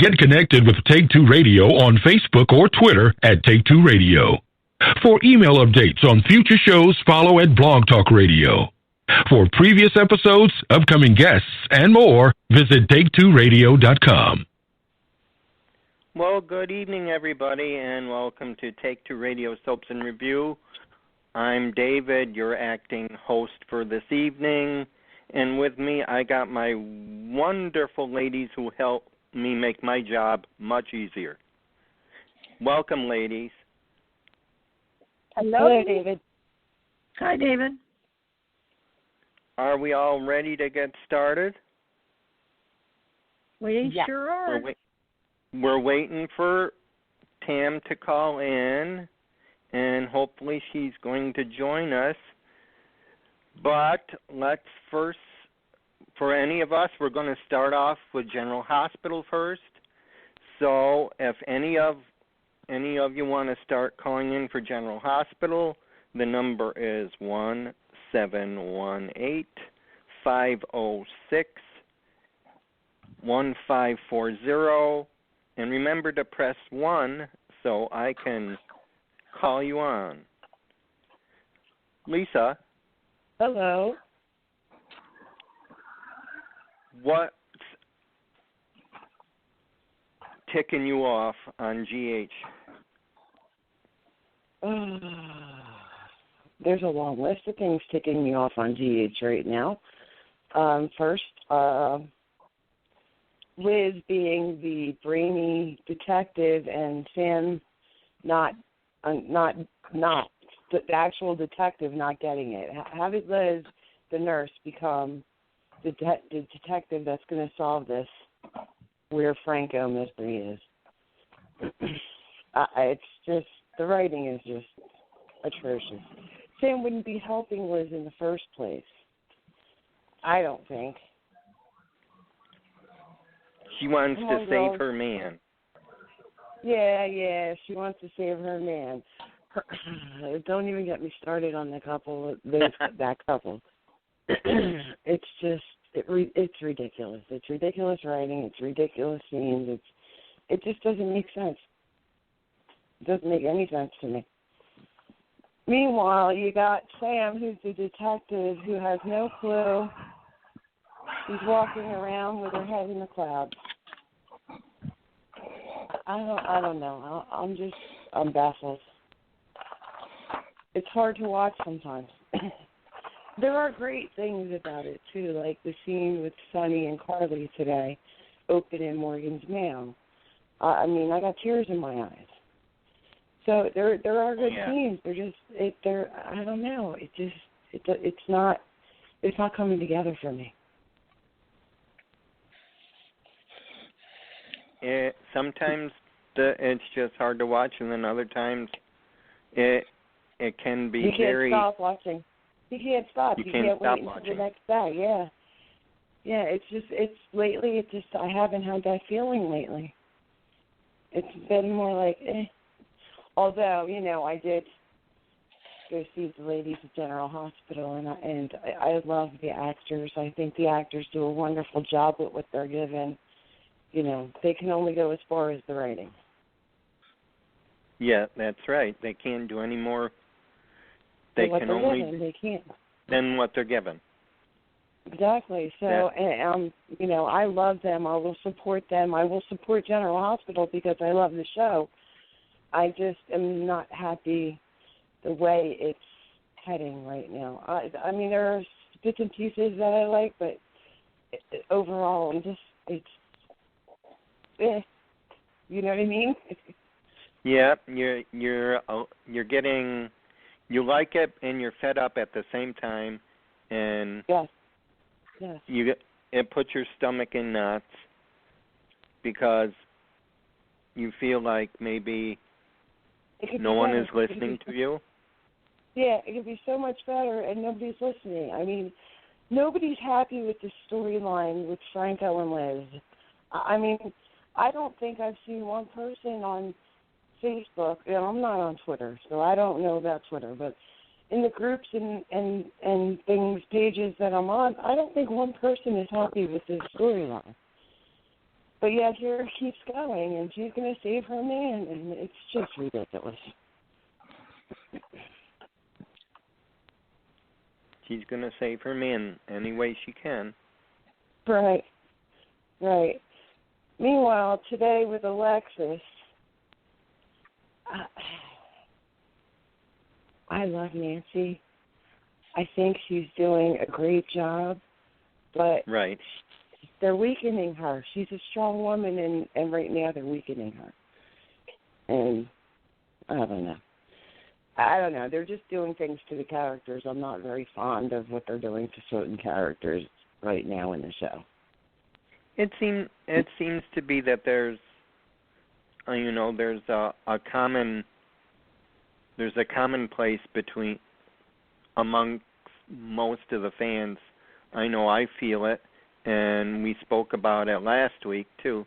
Get connected with Take Two Radio on Facebook or Twitter at Take Two Radio. For email updates on future shows, follow at Blog Talk Radio. For previous episodes, upcoming guests, and more, visit take2radio.com. Well, good evening, everybody, and welcome to Take Two Radio Soaps and Review. I'm David, your acting host for this evening, and with me I got my wonderful ladies who help me make my job much easier. Welcome, ladies. Hello, David. Hi, David. Are we all ready to get started? We sure are. We're waiting for Tam to call in, and hopefully she's going to join us. But let's first, for any of us, we're going to start off with General Hospital first. So if any of you want to start calling in for General Hospital, the number is 1-718-506-1540. And remember to press 1 so I can call you on. Lisa. Hello. What's ticking you off on GH? There's a long list of things ticking me off on GH right now. First, Liz being the brainy detective and Sam not the actual detective not getting it. How did Liz, the nurse, become the detective that's going to solve this where Franco mystery is? It's just, the writing is just atrocious. Sam wouldn't be helping Liz in the first place. I don't think. She wants to save her man. Yeah, she wants to save her man. Don't even get me started on that couple. It's just, it's ridiculous. It's ridiculous writing. It's ridiculous scenes. It just doesn't make sense. It doesn't make any sense to me. Meanwhile, you got Sam, who's the detective, who has no clue. She's walking around with her head in the clouds. I don't know. I'm baffled. It's hard to watch sometimes. There are great things about it too, like the scene with Sonny and Carly today, open in Morgan's mail. I got tears in my eyes. So there are good scenes. I don't know. It's not coming together for me. Sometimes it's just hard to watch, and then other times it can be very. You can't stop watching. You can't stop. You can't wait until the next day. Yeah. Lately. I haven't had that feeling lately. It's been more like, eh. Although, I did go see the ladies at General Hospital, and I love the actors. I think the actors do a wonderful job with what they're given. They can only go as far as the writing. Yeah, that's right. They can't do any more. They can only. They can't. Than what they're given. Exactly. So, I love them. I will support them. I will support General Hospital because I love the show. I just am not happy the way it's heading right now. There are bits and pieces that I like, but overall, it's you know what I mean? Yeah, you're getting, you like it and you're fed up at the same time, and yes. It puts your stomach in knots because you feel like maybe no one is listening to you. Yeah, it could be so much better, and nobody's listening. Nobody's happy with the storyline with Franco and Liz. I don't think I've seen one person on Facebook. I'm not on Twitter, so I don't know about Twitter, but in the groups and pages that I'm on, I don't think one person is happy with this storyline. But yet here it keeps going, and she's going to save her man, and it's just ridiculous. She's going to save her man any way she can. Right. Meanwhile, today with Alexis, I love Nancy. I think she's doing a great job, but right. They're weakening her. She's a strong woman, and right now they're weakening her. And I don't know. They're just doing things to the characters. I'm not very fond of what they're doing to certain characters right now in the show. It seems to be that there's a commonplace amongst most of the fans. I know I feel it, and we spoke about it last week too.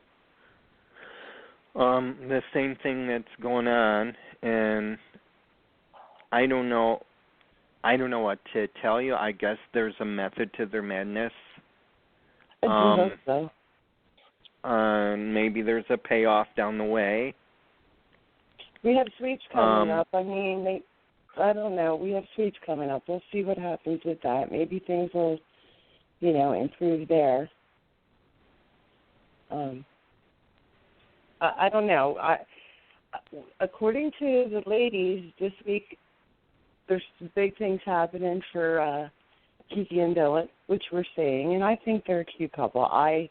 The same thing that's going on, and I don't know what to tell you. I guess there's a method to their madness. I do hope so. Maybe there's a payoff down the way. We have sweeps coming up. I don't know. We have sweeps coming up. We'll see what happens with that. Maybe things will, improve there. I don't know. According to the ladies, this week there's some big things happening for Kiki and Dylan, which we're seeing, and I think they're a cute couple. I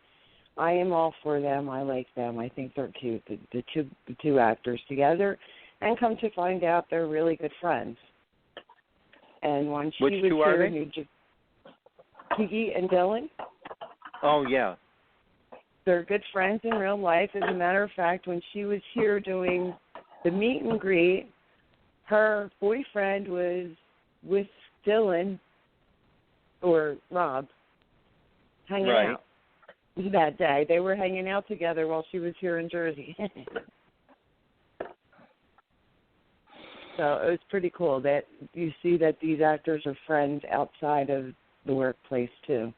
am all for them. I like them. I think they're cute, the two actors together, and come to find out they're really good friends. And when she Which was two here, are they? Kiki and Dylan. Oh, yeah. They're good friends in real life. As a matter of fact, when she was here doing the meet and greet, her boyfriend was with Dylan or Rob hanging out that day. They were hanging out together while she was here in Jersey. So it was pretty cool that you see that these actors are friends outside of the workplace too.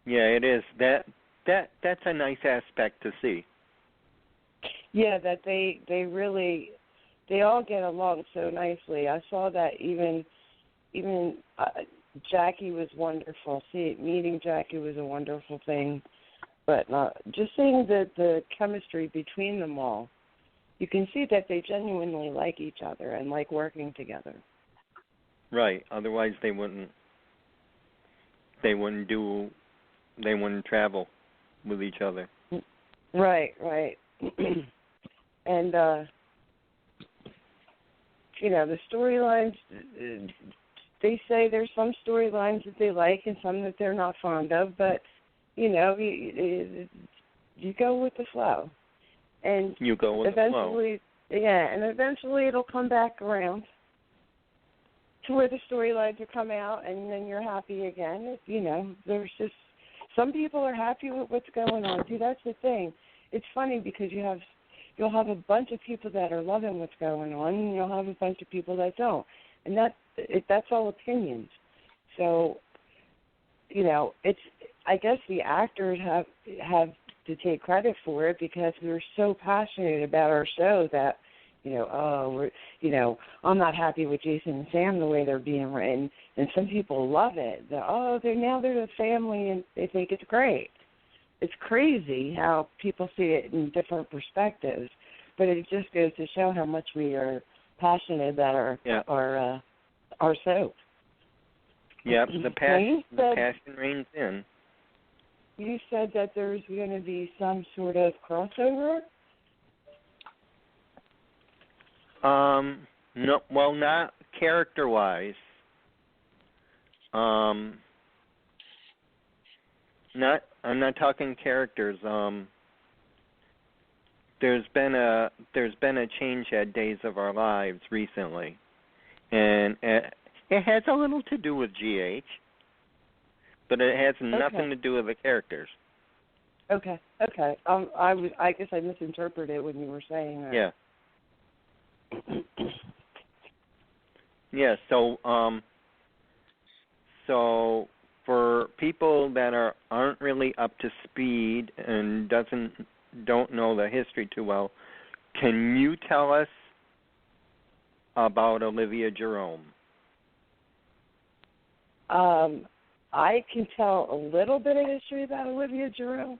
Yeah, it is. That's a nice aspect to see. Yeah, that they all get along so nicely. I saw that even Jackie was wonderful. Meeting Jackie was a wonderful thing. But just seeing the chemistry between them all, you can see that they genuinely like each other and like working together. Right. Otherwise, they wouldn't travel with each other. Right. And the storylines. They say there's some storylines that they like and some that they're not fond of, but you go with the flow. And you go with the flow. Eventually it'll come back around to where the storylines will come out, and then you're happy again. There's just some people are happy with what's going on. See, that's the thing. It's funny because you'll have a bunch of people that are loving what's going on, and you'll have a bunch of people that don't, and that's all opinions. So, it's. I guess the actors have to take credit for it because we were so passionate about our show that, I'm not happy with Jason and Sam the way they're being written, and some people love it. They're the family and they think it's great. It's crazy how people see it in different perspectives, but it just goes to show how much we are passionate about our soap. Yep, the passion reigns in. You said that there's going to be some sort of crossover? No, well, not character-wise. I'm not talking characters. There's been a change at Days of Our Lives recently, and it has a little to do with GH. But it has nothing to do with the characters. Okay. I guess I misinterpreted when you were saying that. Yeah. Yeah. So for people that aren't really up to speed and don't know the history too well, can you tell us about Olivia Jerome? I can tell a little bit of history about Olivia Jerome.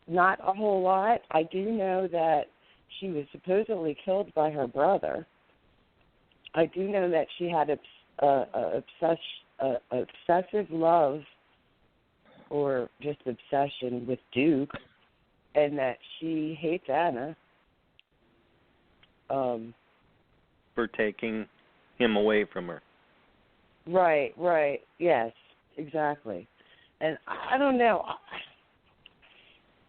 Not a whole lot. I do know that she was supposedly killed by her brother. I do know that she had obsessive love or just obsession with Duke, and that she hates Anna. For taking him away from her. Right. Yes, exactly. And I don't know.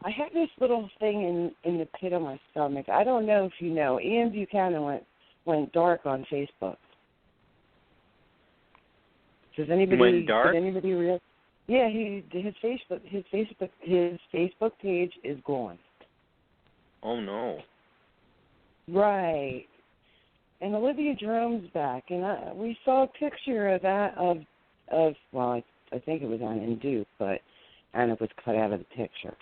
I have this little thing in the pit of my stomach. I don't know if you know. Ian Buchanan went dark on Facebook. Does anybody? Went dark? Did anybody realize? Yeah, his Facebook page is gone. Oh no. Right. And Olivia Jerome's back, and we saw a picture of that of well, I think it was Anna and Duke, but Anna was cut out of the picture.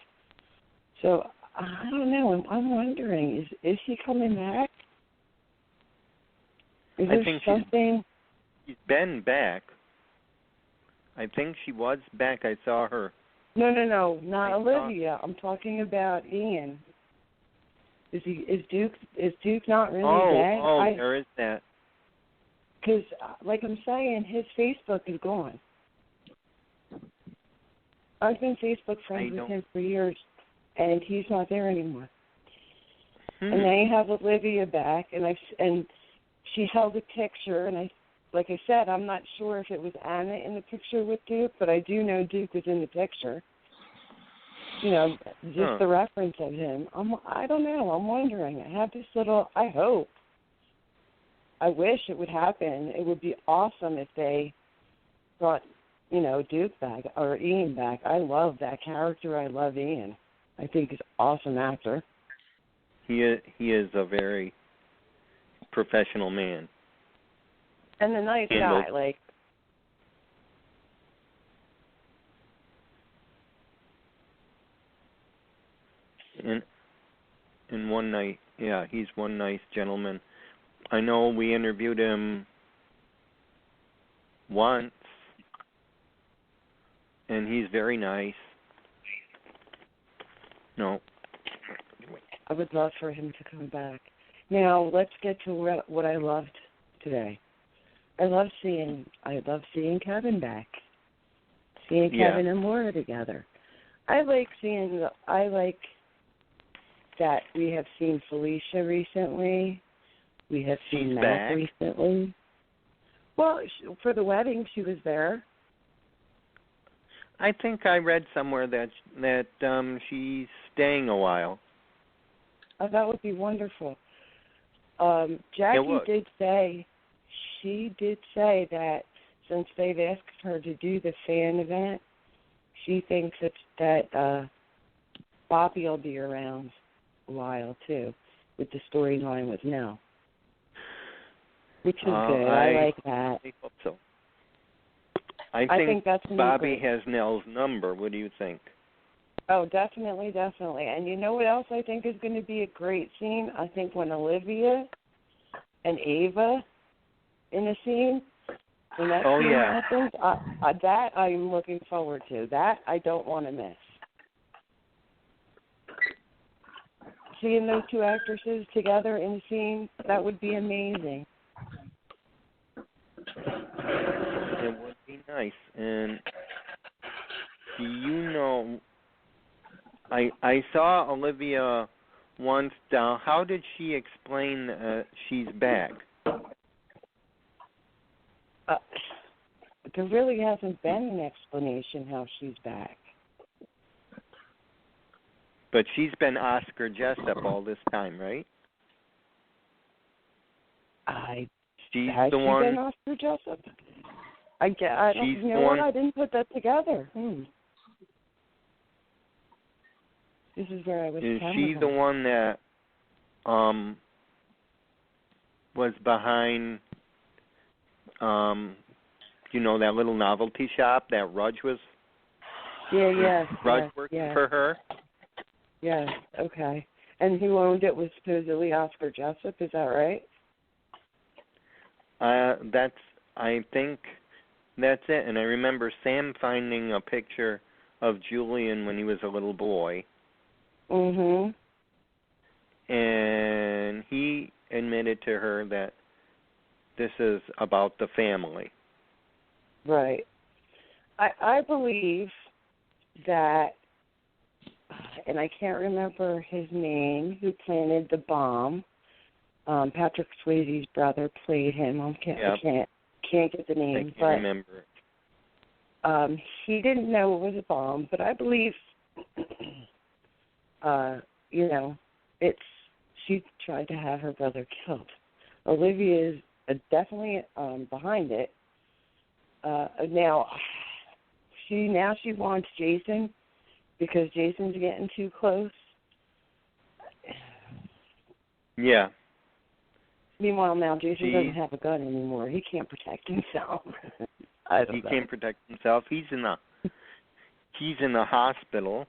So I don't know. I'm wondering, is she coming back? Is there something? She's been back. I think she was back. I saw her. No, not Olivia. I'm talking about Ian. Is Duke not really back? There is that. Because, like I'm saying, his Facebook is gone. I've been Facebook friends with him for years, and he's not there anymore. And now you have Olivia back, and she held a picture, and like I said, I'm not sure if it was Anna in the picture with Duke, but I do know Duke was in the picture. You know, just the reference of him. I don't know. I'm wondering. I have this little, I wish it would happen. It would be awesome if they brought, Duke back or Ian back. I love that character. I love Ian. I think he's an awesome actor. He is a very professional man. And a nice guy, like. In one night, yeah, he's one nice gentleman. I know we interviewed him once, and he's very nice. No. I would love for him to come back. Now, let's get to what I loved today. I love seeing Kevin back. Seeing Kevin and Laura together. I like that we have seen Felicia recently. We have seen Matt recently. Well, for the wedding, she was there. I think I read somewhere that she's staying a while. Oh, that would be wonderful. Jackie did say that since they've asked her to do the fan event, she thinks that Bobby will be around a while too, with the storyline with Nell, which is good. I like that. I hope so. I think that's Bobby has Nell's number. What do you think? Oh, definitely. And you know what else I think is going to be a great scene? I think when Olivia and Ava in a scene, when that scene happens, that I'm looking forward to. That I don't want to miss. Seeing those two actresses together in a scene, that would be amazing. It would be nice. And do you know, I saw Olivia once down. How did she explain she's back? There really hasn't been an explanation how she's back. But she's been Oscar Jessup all this time, right? Has she been Oscar Jessup? I don't, you know what? I didn't put that together. This is where I was. Is she the one that was behind you know, that little novelty shop that Rudge was. Rudge worked for her. Yes. Okay. And who owned it was supposedly Oscar Jessup. Is that right? I think that's it. And I remember Sam finding a picture of Julian when he was a little boy. Mhm. And he admitted to her that this is about the family. Right. I believe that, and I can't remember his name, who planted the bomb. Patrick Swayze's brother played him. I can't get the name. I can't remember it. He didn't know it was a bomb, but I believe, she tried to have her brother killed. Olivia is definitely behind it. Now she wants Jason because Jason's getting too close. Yeah. Meanwhile, now Jason doesn't have a gun anymore. He can't protect himself. He can't protect himself. He's in the hospital.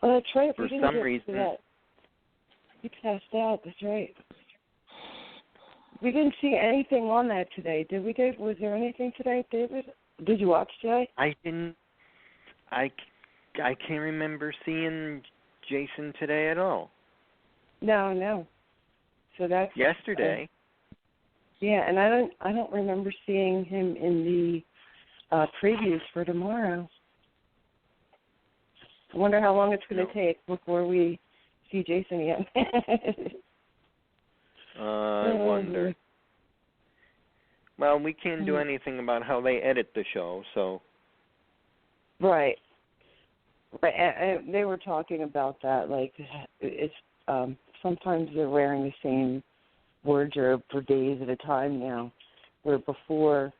Oh, that's right. For some reason. He passed out. That's right. We didn't see anything on that today, did we, Dave? Was there anything today, David? Did you watch today? I didn't. I can't remember seeing Jason today at all. No. So that's yesterday. Yeah, and I don't remember seeing him in the previews for tomorrow. I wonder how long it's going to take before we see Jason again. I wonder. Well, we can't do anything about how they edit the show, so. Right. And they were talking about that, like it's sometimes they're wearing the same wardrobe for days at a time now, where before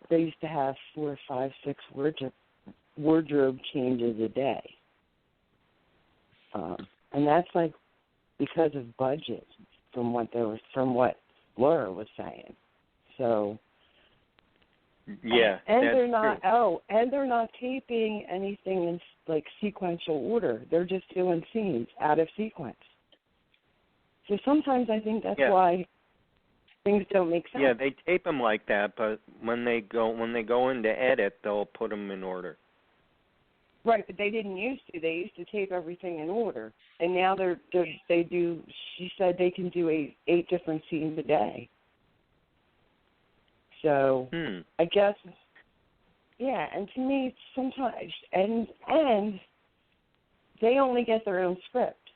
they used to have 4, 5, 6 wardrobe changes a day, and that's like because of budget, from what Laura was saying. So. Yeah, and that's they're not. true. Oh, and they're not taping anything in like sequential order. They're just doing scenes out of sequence. So sometimes I think that's why things don't make sense. Yeah, they tape them like that, but when they go in to edit, they'll put them in order. Right, but they didn't used to. They used to tape everything in order, and now they do. She said they can do 8 different scenes a day. So I guess, yeah. And to me, sometimes and they only get their own script,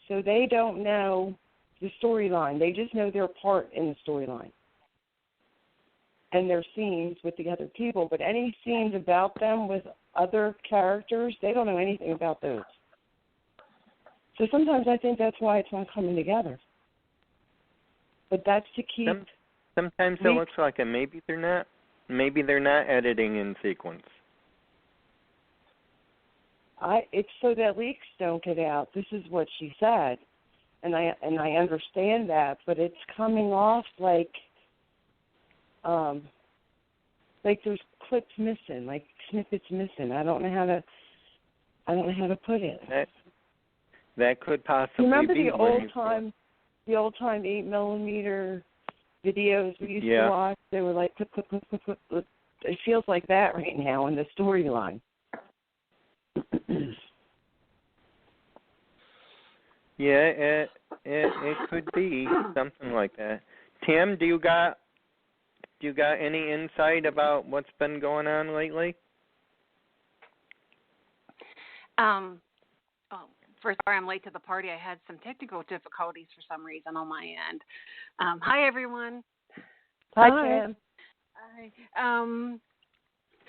so they don't know the storyline. They just know their part in the storyline and their scenes with the other people. But any scenes about them with other characters, they don't know anything about those. So sometimes I think that's why it's not coming together. But that's to keep. Sometimes it looks like it. Maybe they're not. Maybe they're not editing in sequence. It's so that leaks don't get out. This is what she said, and I understand that, but it's coming off like there's clips missing, like snippets missing. I don't know how to put it. That could possibly remember be. Remember the old time 8mm videos we used to watch? They were like clip, clip, clip, clip, clip, clip. It feels like that right now in the storyline. Yeah, it could be something like that. Tim, do you got any insight about what's been going on lately? First, sorry I'm late to the party. I had some technical difficulties for some reason on my end. Hi, everyone. Hi, Tim.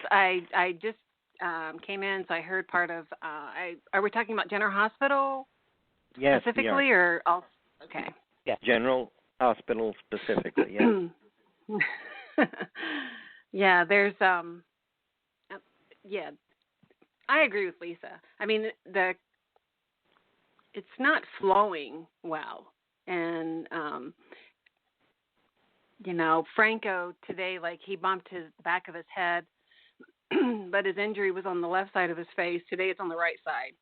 Hi. I just came in, so I heard part of. Are we talking about General Hospital? Yes, specifically, we are. or all? Okay. Yeah. General Hospital specifically. Yeah. Yeah. There's Yeah. I agree with Lisa. I mean, it's not flowing well, and Franco today, like he bumped his back of his head, but his injury was on the left side of his face. Today it's on the right side.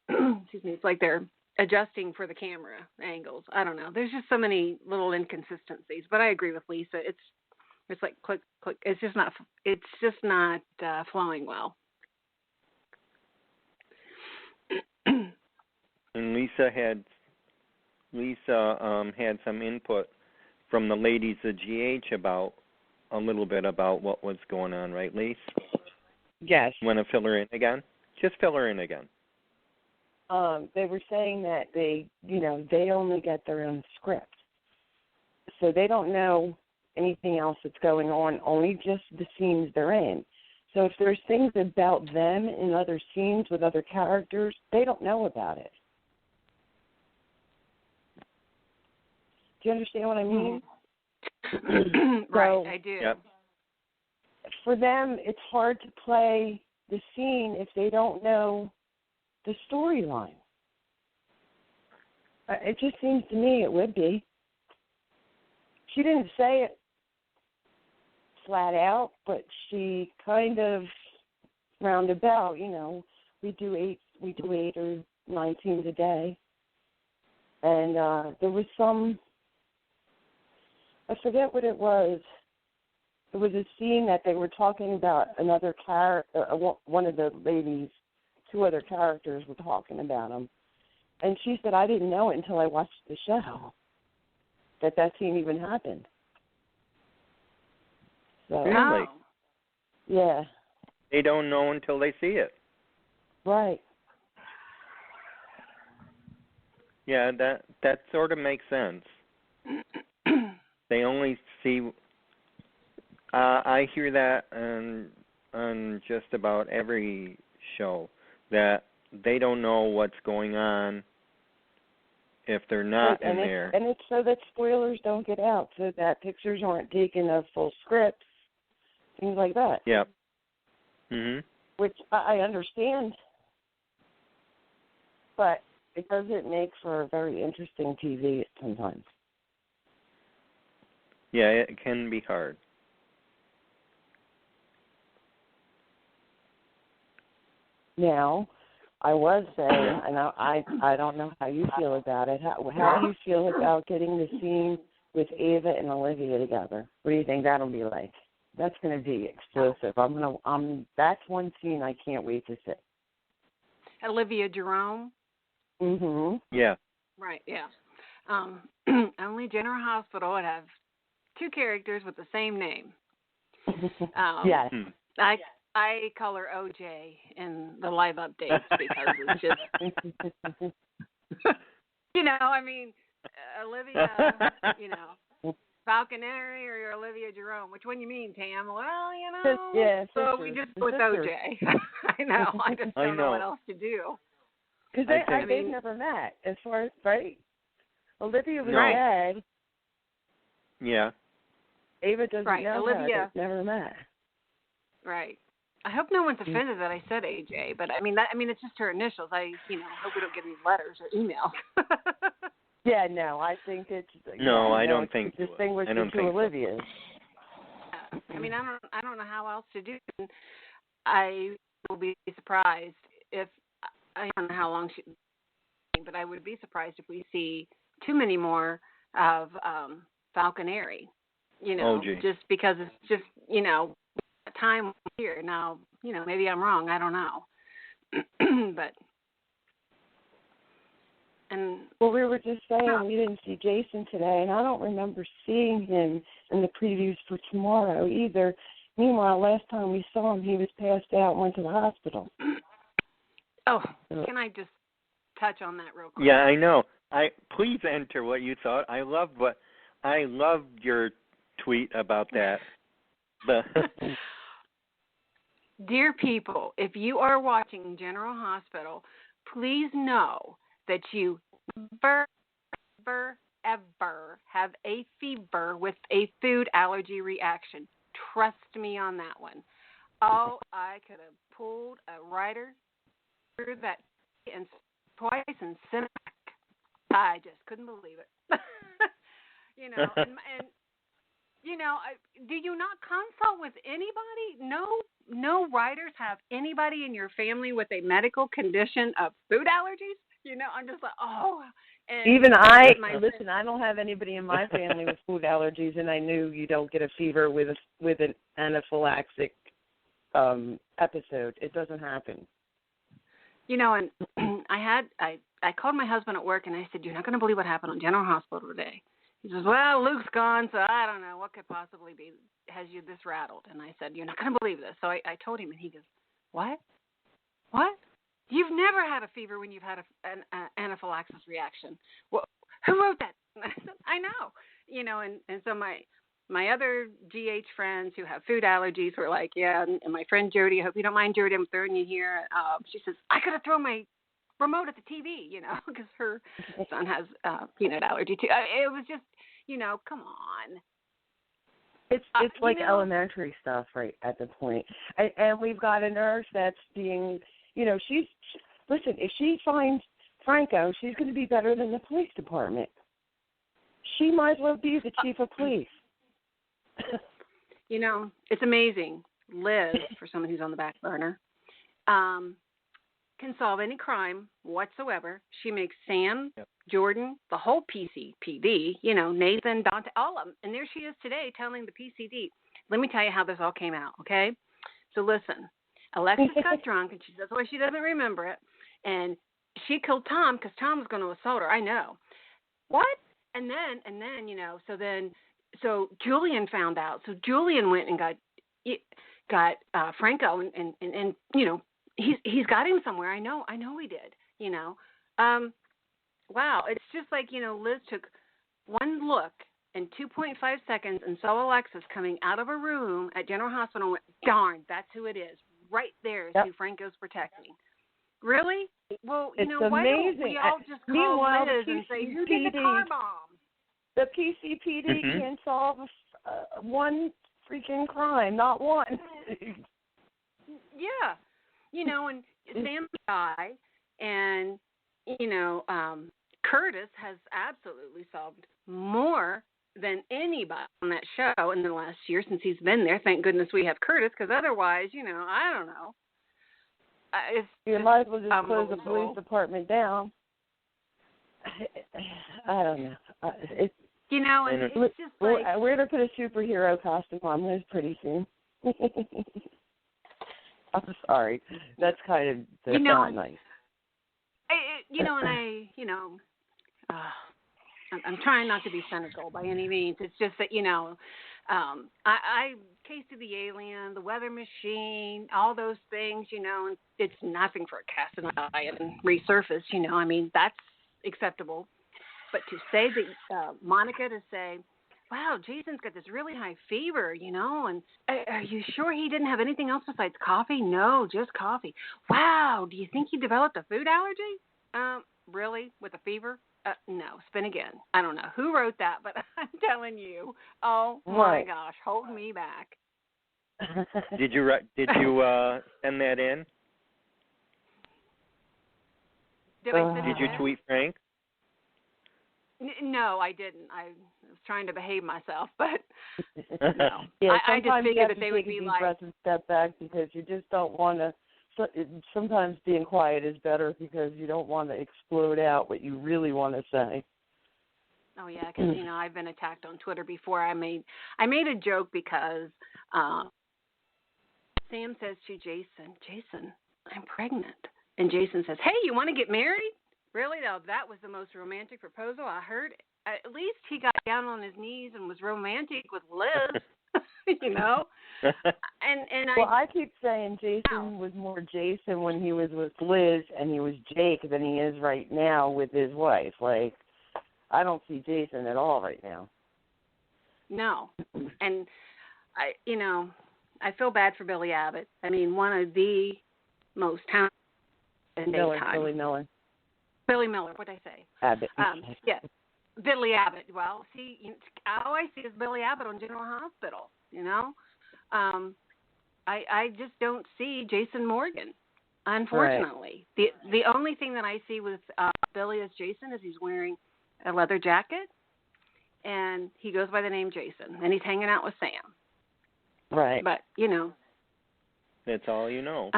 Excuse me. It's like they're adjusting for the camera angles. I don't know. There's just so many little inconsistencies, but I agree with Lisa. It's like click, click. It's just not flowing well. And Lisa had some input from the ladies of GH about a little bit about what was going on, right, Lisa? Yes. Want to fill her in again? Just fill her in again. They were saying that they only get their own script, so they don't know anything else that's going on, only just the scenes they're in. So if there's things about them in other scenes with other characters, they don't know about it. Do you understand what I mean? Right, I do. Yep. For them, it's hard to play the scene if they don't know the storyline. It just seems to me it would be. She didn't say it flat out, but she kind of roundabout, we do eight or 9 scenes a day. And there was some, I forget what it was. It was a scene that they were talking about another character, one of the ladies, 2 other characters were talking about him. And she said, I didn't know it until I watched the show, that scene even happened. So, Really? Yeah. They don't know until they see it. Right. Yeah, that sort of makes sense. They only see. I hear that on just about every show, that they don't know what's going on if they're not in there. And it's so that spoilers don't get out, so that pictures aren't taken of full scripts, things like that. Yep. Mhm. Which I understand, but it doesn't make for a very interesting TV sometimes. Yeah, it can be hard. Now, I was saying, and I don't know how you feel about it. How do you feel about getting the scene with Ava and Olivia together? What do you think that'll be like? That's going to be explosive. That's one scene I can't wait to see. Olivia Jerome. Mhm. Yeah. Right. Yeah. Only General Hospital would have 2 characters with the same name. Yes. I call her OJ in the live updates because it's just, Olivia, Falconeri or Olivia Jerome. Which one you mean, Tam? Well, so we just go with OJ. I know. I just don't know what else to do. Because they've never met, as far as, right? Olivia was dead. Yeah. Ava doesn't know Olivia. her. They've never met. Right. I hope no one's offended that I said AJ, but it's just her initials. I hope we don't get any letters or emails. Yeah, no, I think it's No, I don't think so. Distinguished to Olivia's. I don't know how else to do it. I will be surprised if I don't know how long but I would be surprised if we see too many more of Falconeri. Just because it's just time here now. Maybe I'm wrong. I don't know. Well, we were just saying we didn't see Jason today, and I don't remember seeing him in the previews for tomorrow either. Meanwhile, last time we saw him, he was passed out and went to the hospital. Oh, can I just touch on that real quick? Yeah, I know. Please enter what you thought. I loved your tweet about that. Dear people, if you are watching General Hospital, please know that you never, ever have a fever with a food allergy reaction. Trust me on that one. Oh, I could have pulled a writer through that and twice and sent it back. I just couldn't believe it. and do you not consult with anybody? No writers have anybody in your family with a medical condition of food allergies? I'm just like, oh. And even listen, I don't have anybody in my family with food allergies, and I knew you don't get a fever with an anaphylactic episode. It doesn't happen. And I called my husband at work, and I said, you're not going to believe what happened on General Hospital today. He says, well, Luke's gone, so I don't know what could possibly be has you this rattled. And I said, you're not going to believe this. So I told him, and he goes, what? You've never had a fever when you've had an anaphylaxis reaction. Well, who wrote that? I said, I know. And so my other GH friends who have food allergies were like, yeah, and my friend Jody, I hope you don't mind, Jody, I'm throwing you here. She says, I could have thrown my remote at the TV, because her son has peanut allergy too. It was just, come on. It's like elementary stuff right at the point. And we've got a nurse that's being, listen, if she finds Franco, she's going to be better than the police department. She might as well be the chief of police. It's amazing. Liz, for someone who's on the back burner, can solve any crime whatsoever. She makes Sam, Jordan, the whole PCPD, Nathan, Dante, all of them. And there she is today telling the PCD. Let me tell you how this all came out, okay? So listen, Alexis got drunk, and that's why she doesn't remember it. And she killed Tom because Tom was going to assault her. I know. What? And then, so Julian found out. So Julian went and got Franco, and he's got him somewhere. I know he did. Wow, it's just like Liz took one look in 2.5 seconds and saw Alexis coming out of a room at General Hospital and went, darn, that's who it is. Right there is who Franco's protecting. Really? Well, why don't we all just call Liz and say, who did the car bomb? The PCPD can solve one freaking crime, not one. Yeah. And Sam guy and, Curtis has absolutely solved more than anybody on that show in the last year since he's been there. Thank goodness we have Curtis, because otherwise, I don't know. You might as well just close the police department down. I don't know. It's just like... We're going to put a superhero costume on Liz pretty soon. I'm sorry. That's kind of not nice. I'm trying not to be cynical by any means. It's just that, I tasted the alien, the weather machine, all those things, and it's nothing for a cast an eye and resurface, that's acceptable. But to say that, Monica to say, wow, Jason's got this really high fever, and are you sure he didn't have anything else besides coffee? No, just coffee. Wow, do you think he developed a food allergy? Really? With a fever? No, spin again. I don't know who wrote that, but I'm telling you, oh my gosh, hold me back. Did you send that in? Did you tweet Frank? No, I didn't. I was trying to behave myself, but no. Yeah, I just figured that they would be like... breath and step back because you just don't want to... Sometimes being quiet is better because you don't want to explode out what you really want to say. Oh, yeah, because, I've been attacked on Twitter before. I made a joke because Sam says to Jason, I'm pregnant. And Jason says, hey, you want to get married? Really, though, that was the most romantic proposal I heard. At least he got down on his knees and was romantic with Liz, Well, I keep saying Jason was more Jason when he was with Liz, and he was Jake than he is right now with his wife. Like, I don't see Jason at all right now. No, and I feel bad for Billy Abbott. I mean, one of the most talented in daytime. Billy Miller, what'd I say? Abbott. Yeah, Billy Abbott. Well, see, all I see is Billy Abbott on General Hospital, I just don't see Jason Morgan, unfortunately. Right. The only thing that I see with Billy as Jason is he's wearing a leather jacket and he goes by the name Jason, and he's hanging out with Sam. Right. But, That's all you know.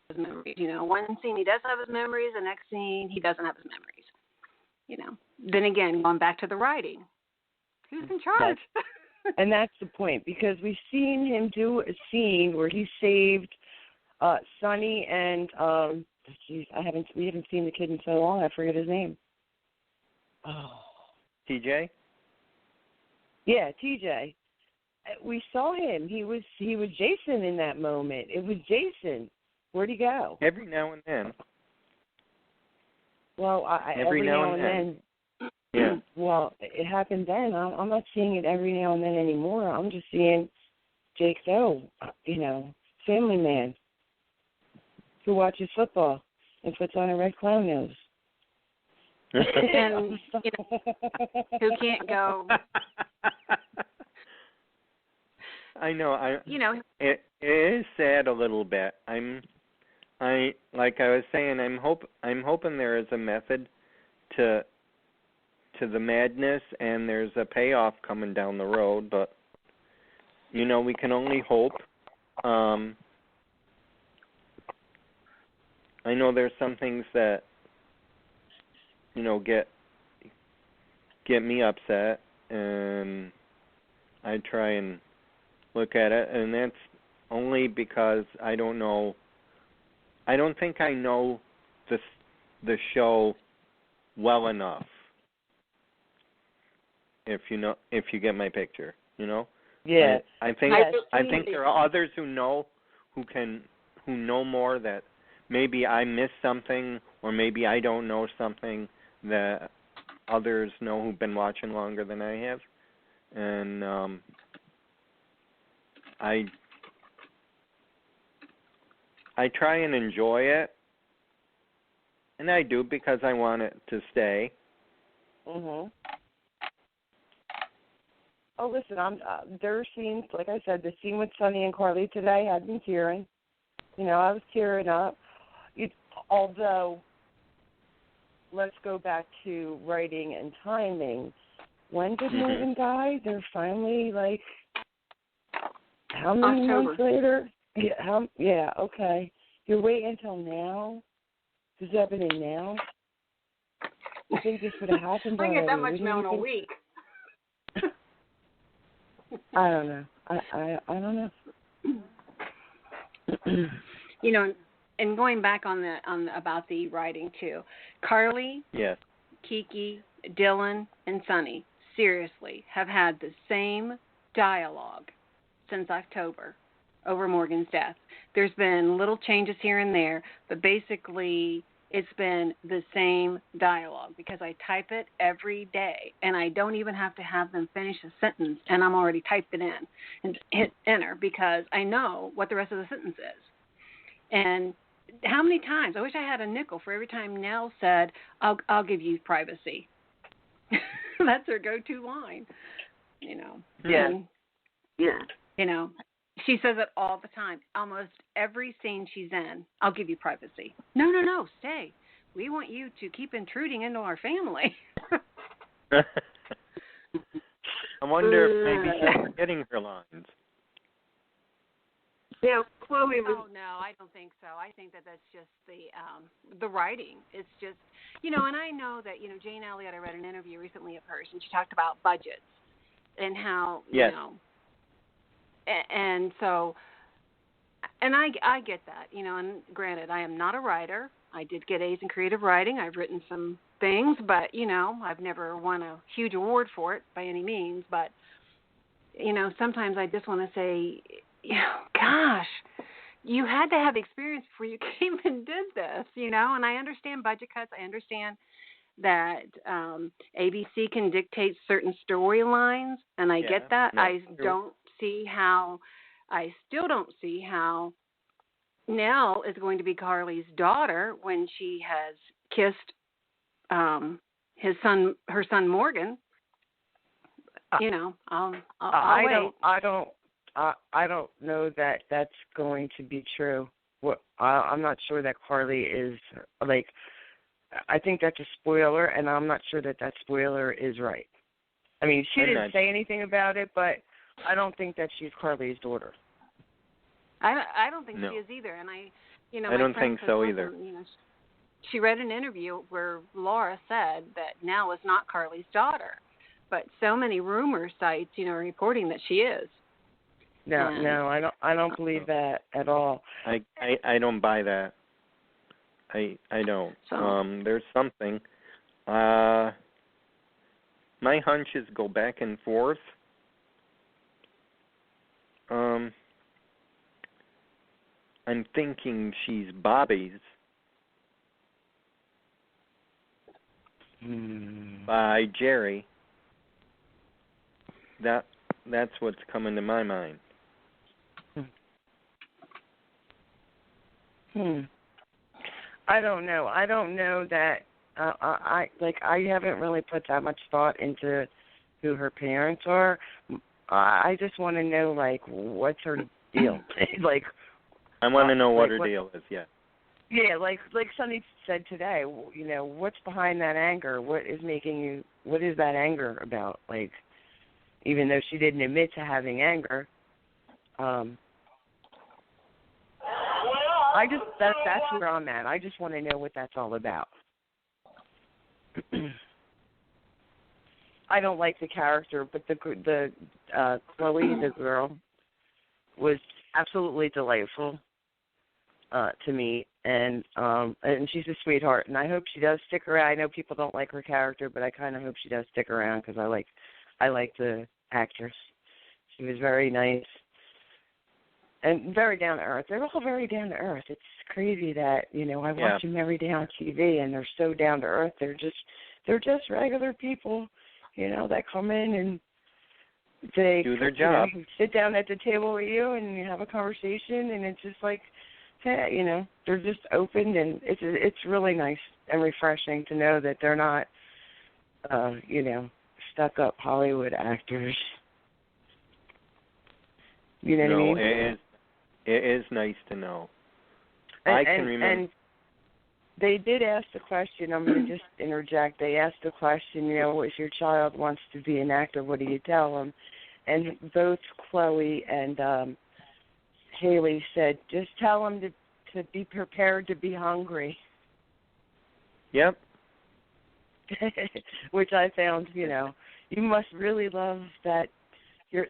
His memories, one scene he does have his memories, the next scene he doesn't have his memories. Then again, going back to the writing, who's in charge? And that's the point, because we've seen him do a scene where he saved Sonny and we haven't seen the kid in so long. I forget his name. Oh, TJ. Yeah, TJ. We saw him. He was Jason in that moment. It was Jason. Where'd he go? Every now and then. Well, every now and then. Yeah. Well, it happened then. I'm not seeing it every now and then anymore. I'm just seeing Jake family man who watches football and puts on a red clown nose. And who can't go. I know. It is sad a little bit. Like I was saying, I'm hoping there is a method to the madness, and there's a payoff coming down the road. But we can only hope. I know there's some things that get me upset, and I try and look at it, and that's only because I don't know. I don't think I know the show well enough. If you get my picture, Yeah. I think there are others who know more, that maybe I missed something, or maybe I don't know something that others know who've been watching longer than I have, and I try and enjoy it, and I do because I want it to stay. Mhm. Oh, listen, there are scenes, like I said, the scene with Sonny and Carly today, I've been tearing. I was tearing up. Although, let's go back to writing and timing. When did Morgan die? They're finally, how many months later? Yeah, okay. You're waiting until now? Is this happening now? I think this would have happened already. I get that much mail in a week. I don't know. I don't know. And going back on about the writing too, Carly, yes, Kiki, Dylan, and Sonny seriously have had the same dialogue since October over Morgan's death. There's been little changes here and there, but basically it's been the same dialogue, because I type it every day, and I don't even have to have them finish a sentence, and I'm already typed it in and hit enter, because I know what the rest of the sentence is. And how many times? I wish I had a nickel for every time Nell said, I'll give you privacy. That's her go-to line, Yeah. And, she says it all the time. Almost every scene she's in, I'll give you privacy. No, stay. We want you to keep intruding into our family. I wonder if maybe she's forgetting her lines. Yeah, Chloe was. Oh no, I don't think so. I think that's just the writing. It's just, and I know that Jane Elliott. I read an interview recently of hers, and she talked about budgets and how and so, and I get that, And granted, I am not a writer. I did get A's in creative writing. I've written some things, but I've never won a huge award for it by any means. But sometimes I just want to say, gosh, you had to have experience before you came and did this, And I understand budget cuts. I understand that ABC can dictate certain storylines, and I get that. I still don't see how Nell is going to be Carly's daughter when she has kissed her son Morgan. I don't know that that's going to be true. I'm not sure that Carly is I think that's a spoiler, and I'm not sure that spoiler is right. I mean, she didn't say anything about it, but I don't think that she's Carly's daughter. I don't think she is either, and I don't think so either. She read an interview where Laura said that Nell is not Carly's daughter, but so many rumor sites, reporting that she is. No, I don't believe that at all. I don't buy that. I don't. So, there's something. My hunches go back and forth. I'm thinking she's Bobby's. By Jerry. That's what's coming to my mind. I don't know. I don't know that. I haven't really put that much thought into who her parents are. I just want to know what's her deal. I want to know what her deal is. Yeah. Yeah, like Sunny said today, what's behind that anger? What is that anger about? Even though she didn't admit to having anger, that's where I'm at. I just want to know what that's all about. I don't like the character, but the Chloe, the girl, was absolutely delightful to me, and she's a sweetheart, and I hope she does stick around. I know people don't like her character, but I kind of hope she does stick around because I like the actress. She was very nice and very down to earth. They're all very down to earth. It's crazy that I watch them every day on TV, and they're so down to earth. They're just regular people, that come in and they do their job. Sit down at the table with you and you have a conversation, and it's just hey, they're just open, and it's really nice and refreshing to know that they're not, stuck up Hollywood actors. You know what I mean? It is nice to know. I can remember. And they did ask the question. I'm going to just interject. They asked the question, if your child wants to be an actor, what do you tell them? And both Chloe and Haley said, just tell them to be prepared to be hungry. Yep. Which I found, you must really love that.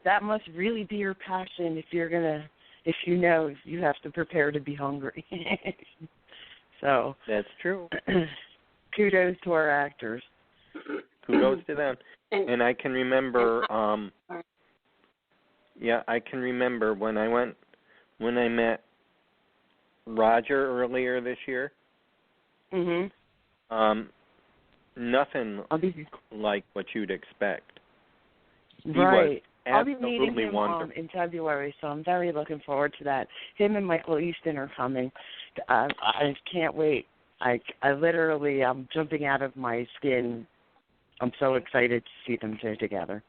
That must really be your passion if you have to prepare to be hungry. So that's true. Kudos to our actors. Kudos to them. And I can remember. I can remember when I met Roger earlier this year. Mhm. Nothing like what you'd expect. Right. I'll be absolutely meeting him wonderful. In February, so I'm very looking forward to that. Him and Michael Easton are coming. I can't wait. I'm jumping out of my skin. I'm so excited to see them two together.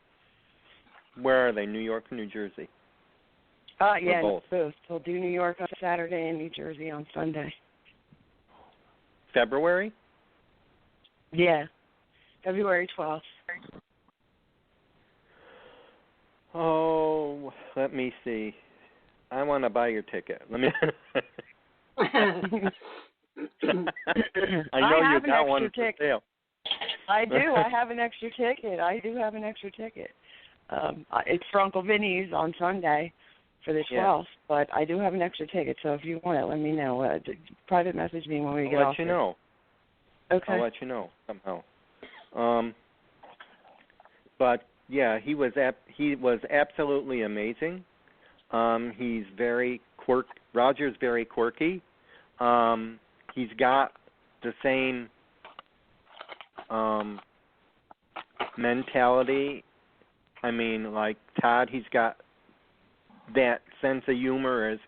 Where are they? New York or New Jersey? Yeah, both. They'll do New York on Saturday and New Jersey on Sunday. February? Yeah, February 12th. Oh, let me see. I want to buy your ticket. Let me. I know you got one for sale. I do. I have an extra ticket. It's for Uncle Vinny's on Sunday for the 12th, but I do have an extra ticket. So if you want it, let me know. Private message me when we get off. I'll let you know. Okay. I'll let you know somehow. But yeah, he was absolutely amazing. He's very quirky. Roger's very quirky. He's got the same mentality. I mean, like Todd, he's got that sense of humor as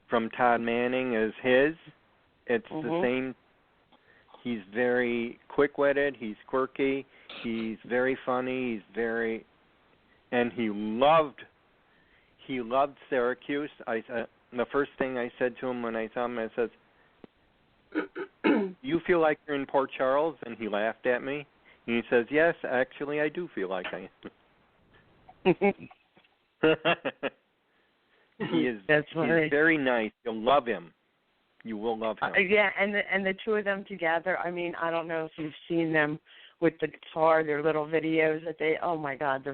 from Todd Manning as his. It's the same. He's very quick-witted. He's quirky. He's very funny. And he loved Syracuse. The first thing I said to him when I saw him, I said, you feel like you're in Port Charles? And he laughed at me. And he says, yes, actually, I do feel like I am. He is very nice. You'll love him. You will love him. Yeah, and the two of them together, I mean, I don't know if you've seen them with the guitar, their little videos that oh my God,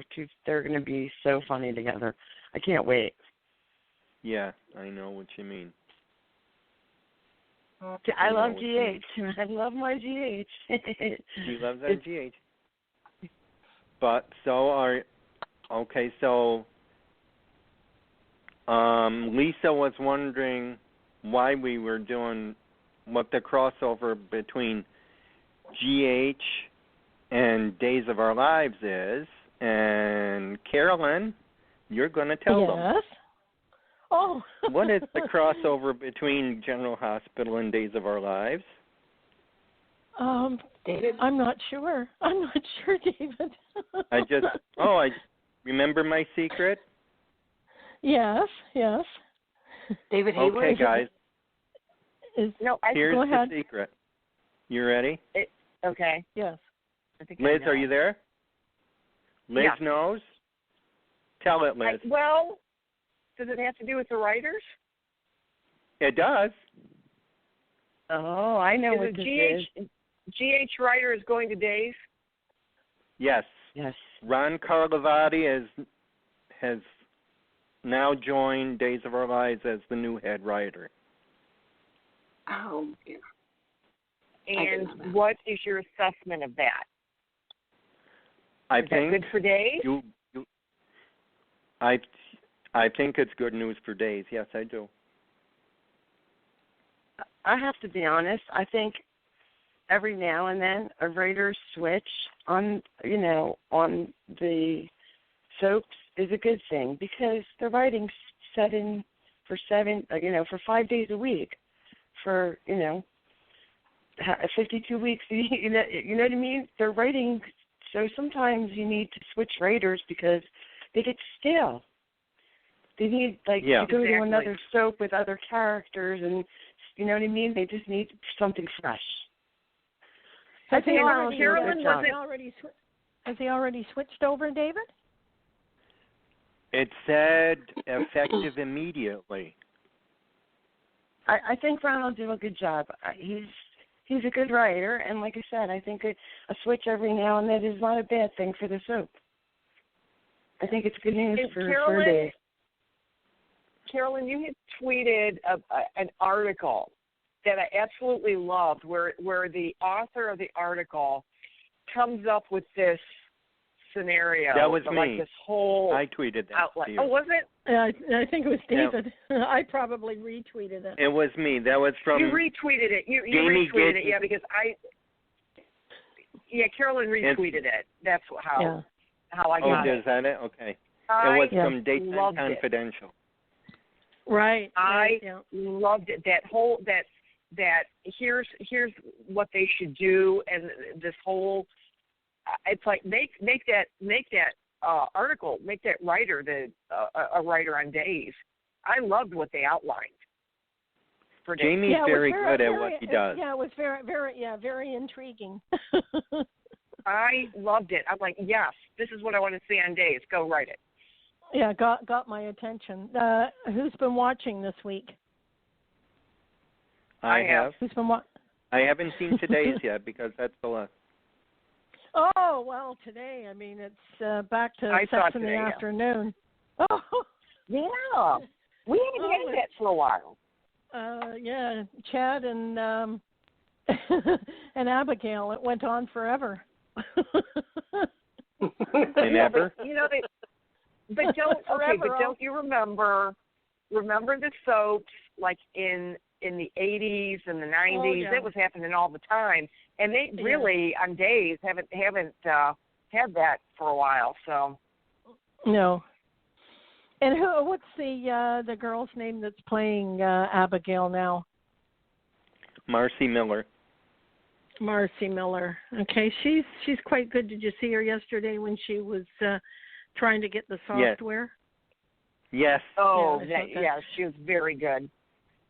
they're going to be so funny together. I can't wait. Yeah, I know what you mean. I love GH. I love my GH. She loves our GH. But Lisa was wondering why we were doing what the crossover between GH and Days of Our Lives is, and CAROLYN, you're going to tell them. Yes. Oh. What is the crossover between General Hospital and Days of Our Lives? David, I'm not sure. David. I remember my secret? Yes. David Hayward. Okay, guys. Here's the secret. You ready? Okay. Yes. Liz, are you there? Liz knows? Tell it, Liz. Does it have to do with the writers? It does. Oh, I know what this is. GH writer is going to Days? Yes. Ron Carlivati has now joined Days of Our Lives as the new head writer. Oh, dear. And what is your assessment of that? I is think that good for Days? I think it's good news for Days. Yes, I do. I have to be honest. I think every now and then a writer switch on the soaps is a good thing because the writing's set in for 5 days a week for 52 weeks. You know what I mean? They're writing, so sometimes you need to switch writers because they get stale. They need to go to another soap with other characters, and you know what I mean. They just need something fresh. Has he already switched over, David? It said effective immediately. I think Ron will do a good job. He's a good writer, and like I said, I think a switch every now and then is not a bad thing for the soap. I think it's good news for Dave. CAROLYN, you had tweeted an article that I absolutely loved where the author of the article comes up with this scenario. That was me. Like this whole I tweeted that outlet. to you. Oh, was it? I think it was David. Yeah. I probably retweeted it. It was me. That was from... You retweeted it. You retweeted it, yeah, because CAROLYN retweeted it. That's how I got it. Oh, is that it? Okay. It was from Daytime Confidential. Right. I loved it. That here's what they should do, and this whole it's like make that article, make that writer a writer on Days. I loved what they outlined for Days. Jamie's very good at what he does. Yeah, it was very intriguing. I loved it. I'm like, yes, this is what I want to see on Days. Go write it. Yeah, got my attention. Who's been watching this week? I have. Who's been I haven't seen today's yet because that's the last. Oh, well, today, I mean, it's back to 6 in the afternoon. Oh. Yeah. We haven't had that for a while. Yeah, Chad and and Abigail, it went on forever. And ever? But don't you remember the soaps like in the 80s and the 90s? Oh, yeah. That was happening all the time, and they really on Days haven't had that for a while. So no. And what's the girl's name that's playing Abigail now? Marcy Miller. Marcy Miller. Okay, she's quite good. Did you see her yesterday when she was trying to get the software? Yes. Oh, she was very good.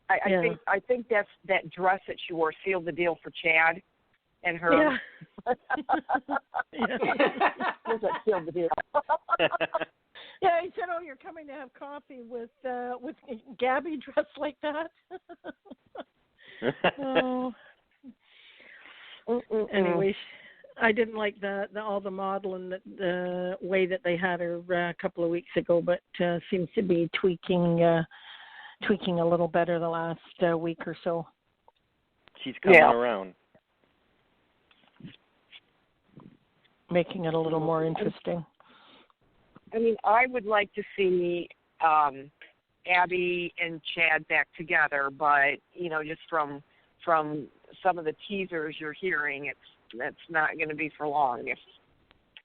I think that's that dress that she wore sealed the deal for Chad and her. Yeah. Was that sealed the deal? Yeah, he said, "Oh, you're coming to have coffee with Gabby dressed like that." Oh. Anyway, I didn't like the all the model and the way that they had her a couple of weeks ago, but seems to be tweaking a little better the last week or so. She's coming around, making it a little more interesting. I mean, I would like to see Abby and Chad back together, but just from some of the teasers you're hearing, that's not going to be for long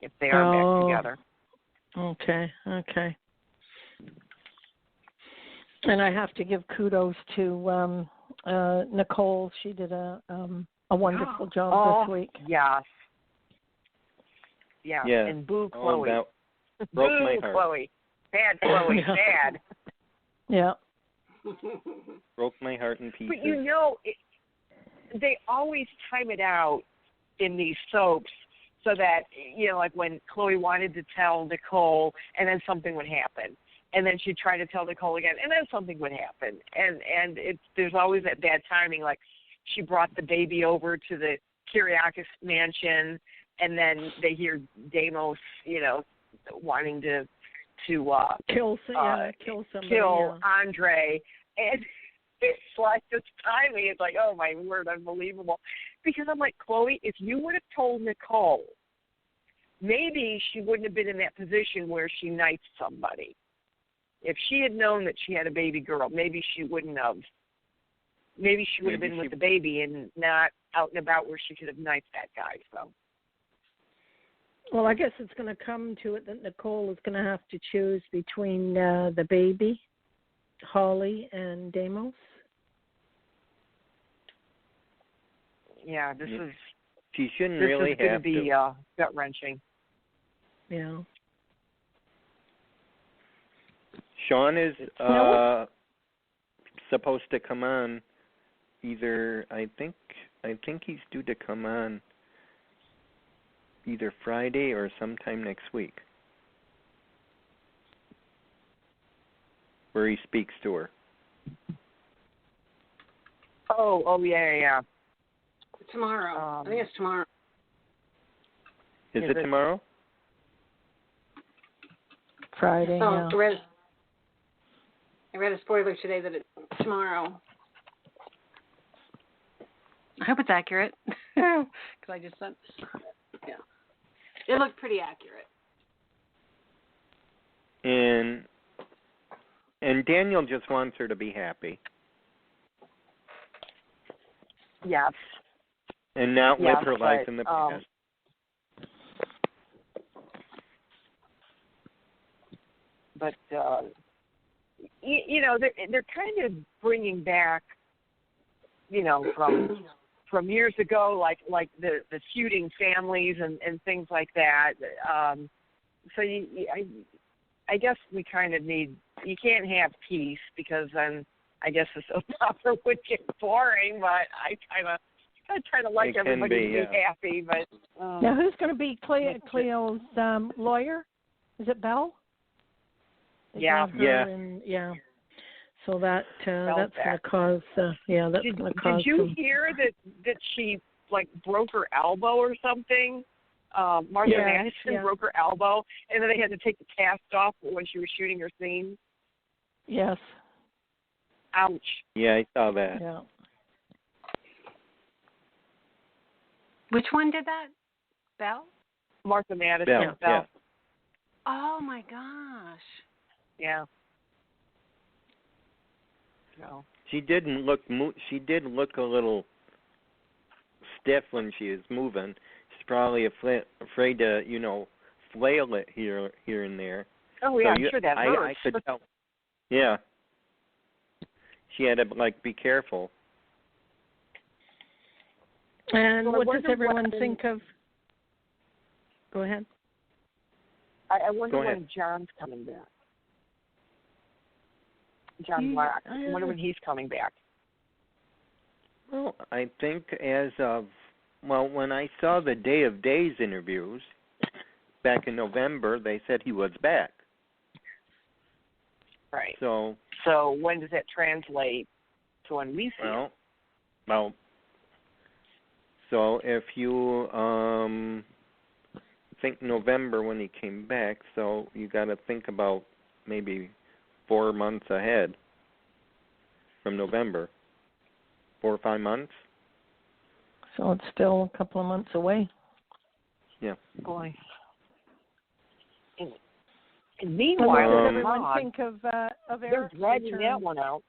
if they are back together. Okay. And I have to give kudos to Nicole. She did a wonderful job this week. Yes. Yeah. And boo Chloe. That broke my heart. Chloe. Bad Chloe. Bad. Yeah. Broke my heart in pieces. But they always time it out in these soaps so that, like when Chloe wanted to tell Nicole and then something would happen. And then she'd try to tell Nicole again and then something would happen. And there's always that bad timing, like she brought the baby over to the Kyriakis mansion and then they hear Deimos, wanting to kill Andre. And it's like this timing. It's like, oh my word, unbelievable. Because I'm like, Chloe, if you would have told Nicole, maybe she wouldn't have been in that position where she knifed somebody. If she had known that she had a baby girl, maybe she wouldn't have. Maybe she would have been with the baby and not out and about where she could have knifed that guy. So. Well, I guess it's going to come to it that Nicole is going to have to choose between the baby, Holly, and Deimos. Yeah, this is. She shouldn't really have to. This is going to be gut wrenching. Yeah. Sean is supposed to come on. Either I think he's due to come on either Friday or sometime next week, where he speaks to her. Oh yeah. Tomorrow. I think it's tomorrow. Is it tomorrow? Friday. Yeah. I read a spoiler today that it's tomorrow. I hope it's accurate, because I just said, yeah, it looked pretty accurate. And Daniel just wants her to be happy. Yes. And not live her life in the past. But they're kind of bringing back, from years ago, like the feuding families and things like that. So I guess we kind of need. You can't have peace because then I guess the soap opera would get boring. But I try to like everybody to be happy. But now, who's going to be Cleo's lawyer? Is it Belle? Yeah. Yeah. So that's going to cause. That's going to cause. Did you hear that she broke her elbow or something? Martha Madison broke her elbow, and then they had to take the cast off when she was shooting her scene. Yes. Ouch. Yeah, I saw that. Yeah. Which one did that? Belle? Martha Madison. Belle. Yeah. Oh my gosh. Yeah. No. She did look a little stiff when she was moving. She's probably afraid to, flail it here and there. Oh yeah, I'm sure that hurts. I could tell. Yeah. She had to be careful. And what does everyone think of? Go ahead. I wonder when John's coming back. John Black. I wonder when he's coming back. Well, I think when I saw the Day of Days interviews back in November, they said he was back. Right. So when does that translate to when we see it? Well, so if you think November when he came back, so you got to think about maybe 4 months ahead from November. 4 or 5 months. So it's still a couple of months away. Yeah. Boy. And meanwhile, what does everyone think of they're Eric's dragging return? that one out.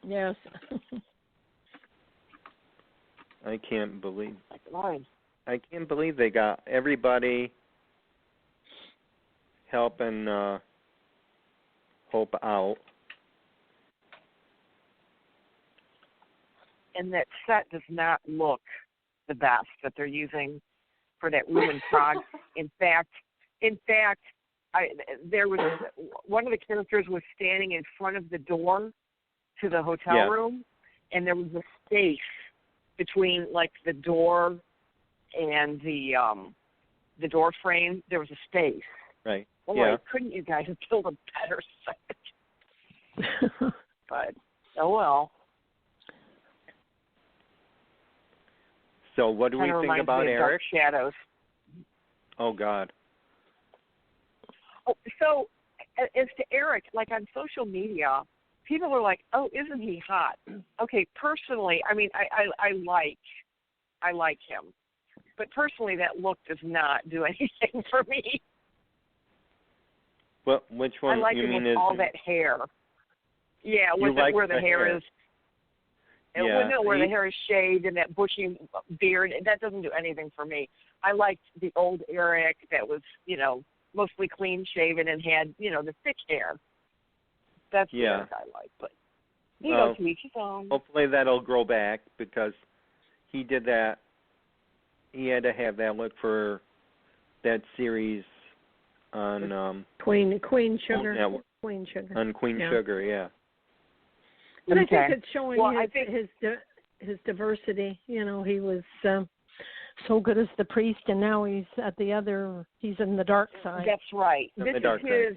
Yes. I can't believe Fine. they got everybody helping Hope out. And that set does not look the best that they're using for that room in Prague. In fact, there was one of the characters was standing in front of the door to the hotel room, and there was a space between like the door and the door frame. There was a space. Right. Boy, couldn't you guys have built a better set? But oh well. So what do we think about Eric? Dark Shadows. Oh God. Oh, so as to Eric, like on social media, people are like, "Oh, isn't he hot?" Okay, personally, I mean, I like him, but personally, that look does not do anything for me. Well, which one I like you him mean with is all that hair. Yeah, where the hair is. Yeah, where the hair is shaved and that bushy beard, that doesn't do anything for me. I liked the old Eric that was, mostly clean shaven and had, the thick hair. That's the Eric I like. But he knows to each his own. Hopefully that'll grow back because he did that. He had to have that look for that series on Queen Sugar. Network. Queen Sugar. On Queen Sugar, yeah. But I think it's showing his diversity. He was so good as the priest, and now he's in the dark side. That's right. This is his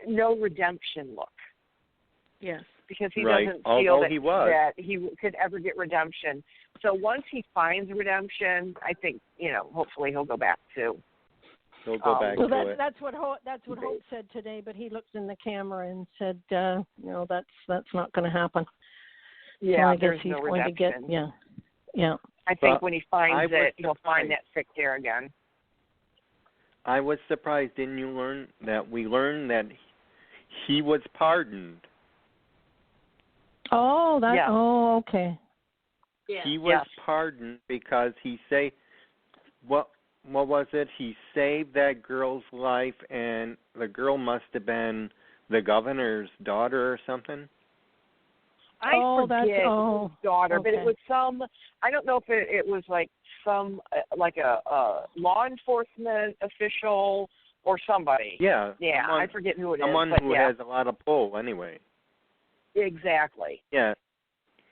no redemption look. Yes. Because he doesn't feel that he could ever get redemption. So once he finds redemption, I think, hopefully he'll go back to. He'll go back to it. That's what Hope said today, but he looked in the camera and said, that's not going to happen. Yeah, so I guess there's he's no going redemption. to get, yeah. I think when he finds it, he'll find that thick hair again. I was surprised. Didn't you learn that we learned that he was pardoned? Oh, oh, okay. Yeah. He was pardoned because he what was it? He saved that girl's life, and the girl must have been the governor's daughter or something. I forget his daughter, but it was I don't know if it was like some, like a law enforcement official or somebody. Yeah. Yeah, I forget who it is. Someone who has a lot of pull, anyway. Exactly. Yeah.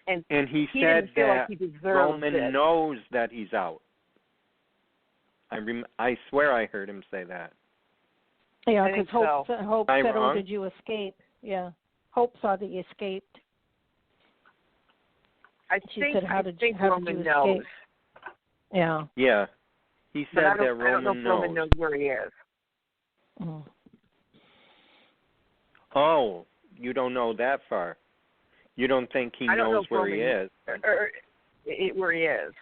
And he said didn't feel that like he Roman knows that he's out. I swear I heard him say that. Yeah, because Hope said, wrong? did you escape? Yeah. Hope saw that you escaped. I think Roman knows. Yeah. Yeah. He said that Roman knows. I don't know if Roman knows where he is. Oh, you don't know that far. You don't think he knows where he is. Where he is.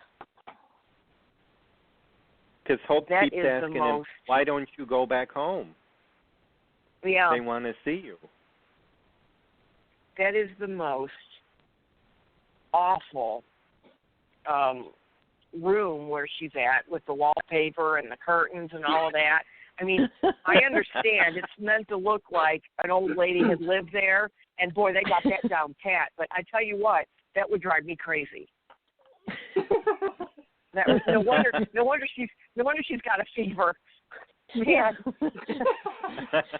Because Hope keeps asking him, why don't you go back home? Yeah. They want to see you. That is the most awful room where she's at with the wallpaper and the curtains and all of that. I mean, I understand it's meant to look like an old lady had lived there, and boy, they got that down pat. But I tell you what, that would drive me crazy. That was no wonder she's got a fever. Yeah.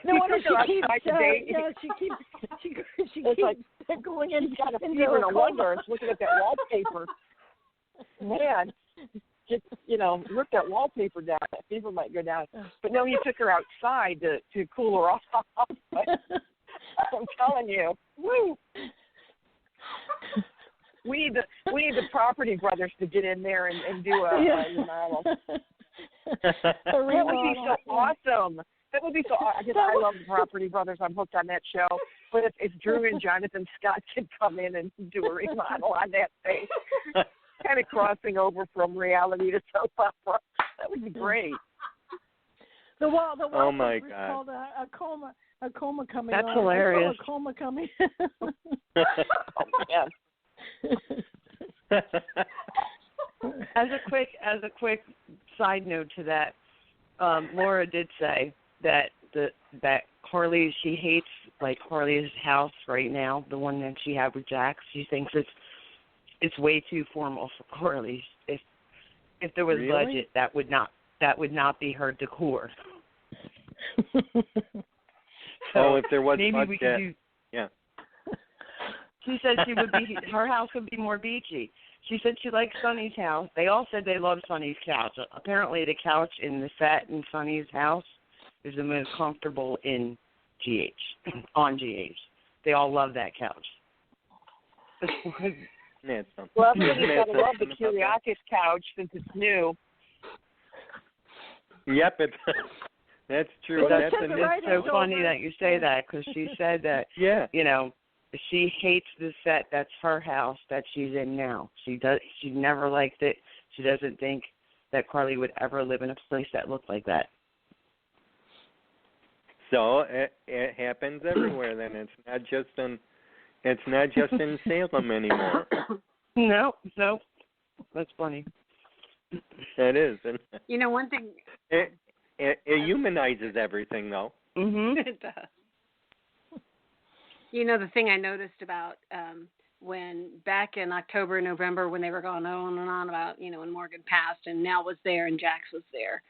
No wonder she keeps. she keeps going in. She's got a into fever, no a wonder. coma. It's looking at that wallpaper. Man, just, rip that wallpaper down. That fever might go down. But no, he took her outside to cool her off. But I'm telling you, woo. We need the Property Brothers to get in there and do a remodel. That would be so awesome. That would be so awesome. I love the Property Brothers. I'm hooked on that show. But if Drew and Jonathan Scott could come in and do a remodel on that thing, kind of crossing over from reality to soap opera, that would be great. The wall oh my was God. called a coma coming That's on. hilarious. A coma coming. Oh, yeah. As a quick side note to that, Laura did say that Carly, she hates Carly's house right now, the one that she had with Jax. She thinks it's way too formal for Carly. If there was budget, that would not be her decor. So if there was maybe budget, we could do. Yeah. She said her house would be more beachy. She said she likes Sunny's house. They all said they love Sunny's couch. Apparently the couch in the set in Sunny's house is the most comfortable in on GH. They all love that couch. Well, everybody's got to love the Kyriakis couch since it's new. Yep, that's true. It's so funny that you say that, because she said that, she hates the set that's her house that she's in now. She never liked it. She doesn't think that Carly would ever live in a place that looked like that. So it happens everywhere. Then it's not just in Salem anymore. No, that's funny. That is. And one thing. It humanizes everything, though. Mm-hmm. It does. The thing I noticed about when back in October, November, when they were going on and on about, when Morgan passed and Nell was there and Jax was there.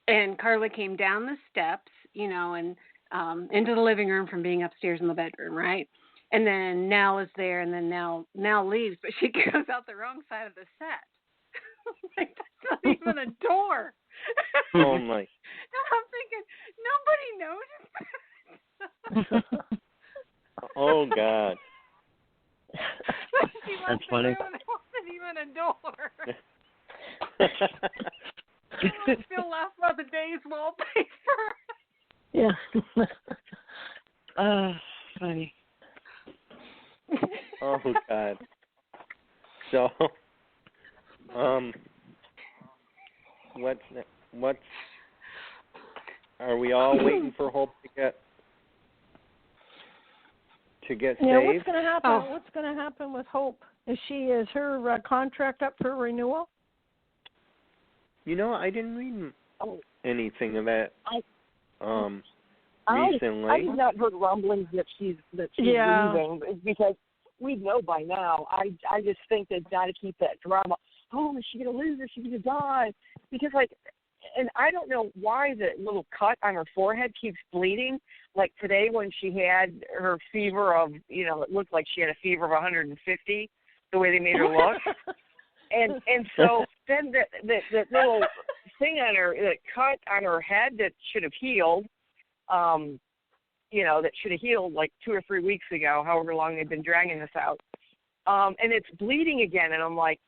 And Carly came down the steps, and into the living room from being upstairs in the bedroom, right? And then Nell is there, and then Nell leaves, but she goes out the wrong side of the set. That's not even a door. Oh, my. And I'm thinking, nobody noticed. Oh, God. That's funny. It wasn't even a door. I still laugh about the day's wallpaper. Yeah. Funny. Oh, God. So, what's are we all waiting for Hope to get Yeah, saved? what's going to happen? Oh. What's going to happen with Hope? Is her contract up for renewal? I didn't read anything of that recently. I have not heard rumblings that she's leaving, because we know by now. I just think they've got to keep that drama. Oh, is she going to lose? Is she going to die? Because, and I don't know why the little cut on her forehead keeps bleeding. Like today when she had her fever of, it looked like she had a fever of 150, the way they made her look. and so then that little thing on her, that cut on her head that should have healed, that should have healed like 2 or 3 weeks ago, however long they've been dragging this out. And it's bleeding again, and I'm like,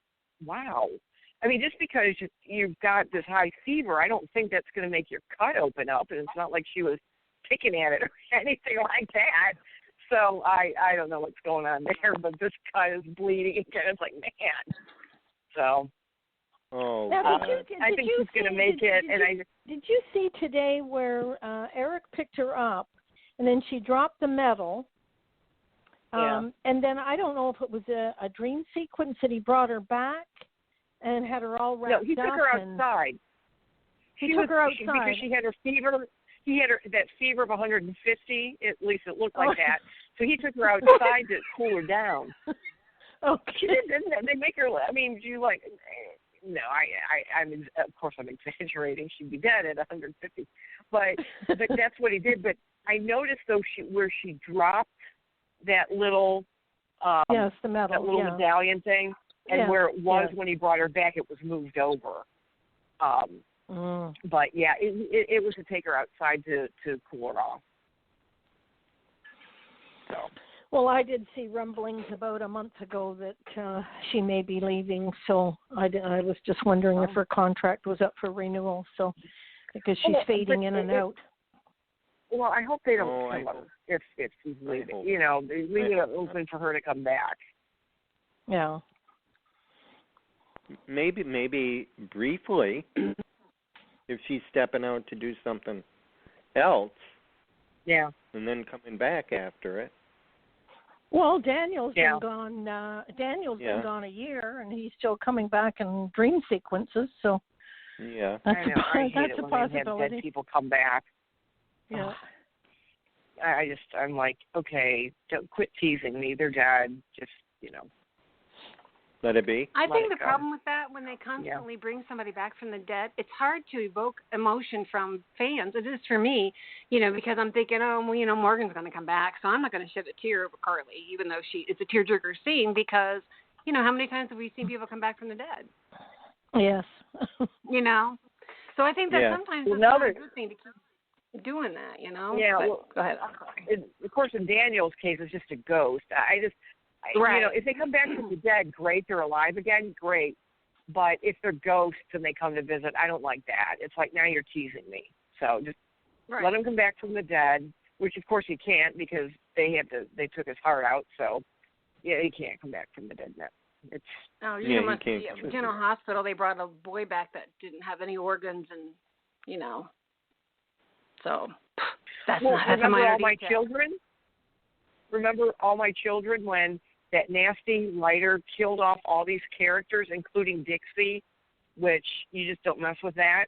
wow. I mean, just because you've got this high fever, I don't think that's going to make your cut open up, and it's not like she was picking at it or anything like that. So I don't know what's going on there, but this cut is bleeding again. It's like, man. So I think she's going to make it. Did you see today where Eric picked her up, and then she dropped the medal? And then I don't know if it was a dream sequence that he brought her back and had her all wrapped up. No, he took her outside. He took her outside because she had her fever. He had that fever of 150. At least it looked like that. So he took her outside to cool her down. Okay. She didn't. They make her. I mean, no. Of course, I'm exaggerating. She'd be dead at 150. But that's what he did. But I noticed though, where she dropped that little Yes, the medal. That little medallion thing. And where it was when he brought her back, it was moved over. But yeah, it was to take her outside to cool her off. So. Well, I did see rumblings about a month ago that she may be leaving, so I was just wondering if her contract was up for renewal. So because she's fading in and out. Well, I hope they don't kill her if she's leaving. You know, they leave it open for her to come back. Yeah. Maybe briefly, if she's stepping out to do something else. Yeah. And then coming back after it. Well, Daniel's been gone. Daniel's been gone a year, and he's still coming back in dream sequences. So yeah, I know. I hate that's it a when possibility. they have dead people come back. Yeah. I'm like, okay, don't quit teasing me. They're dead. Just, you know. Let it be. I think the problem with that, when they constantly bring somebody back from the dead, it's hard to evoke emotion from fans. It is for me, you know, because I'm thinking, oh, well, you know, Morgan's going to come back, so I'm not going to shed a tear over Carly, even though it's a tearjerker scene, because, you know, how many times have we seen people come back from the dead? Yes. You know? So I think that sometimes it's not a good thing to keep doing that, you know? Yeah, but, go ahead. Of course, in Daniel's case, it's just a ghost. You know, if they come back from the dead, great. They're alive again, great. But if they're ghosts and they come to visit, I don't like that. It's like, now you're teasing me. So just let them come back from the dead, which of course he can't because they took his heart out. So yeah, he can't come back from the dead now. He can't. General Hospital, they brought a boy back that didn't have any organs, and you know, so that's a minor all my children. Remember All My Children when that nasty writer killed off all these characters, including Dixie, which you just don't mess with that.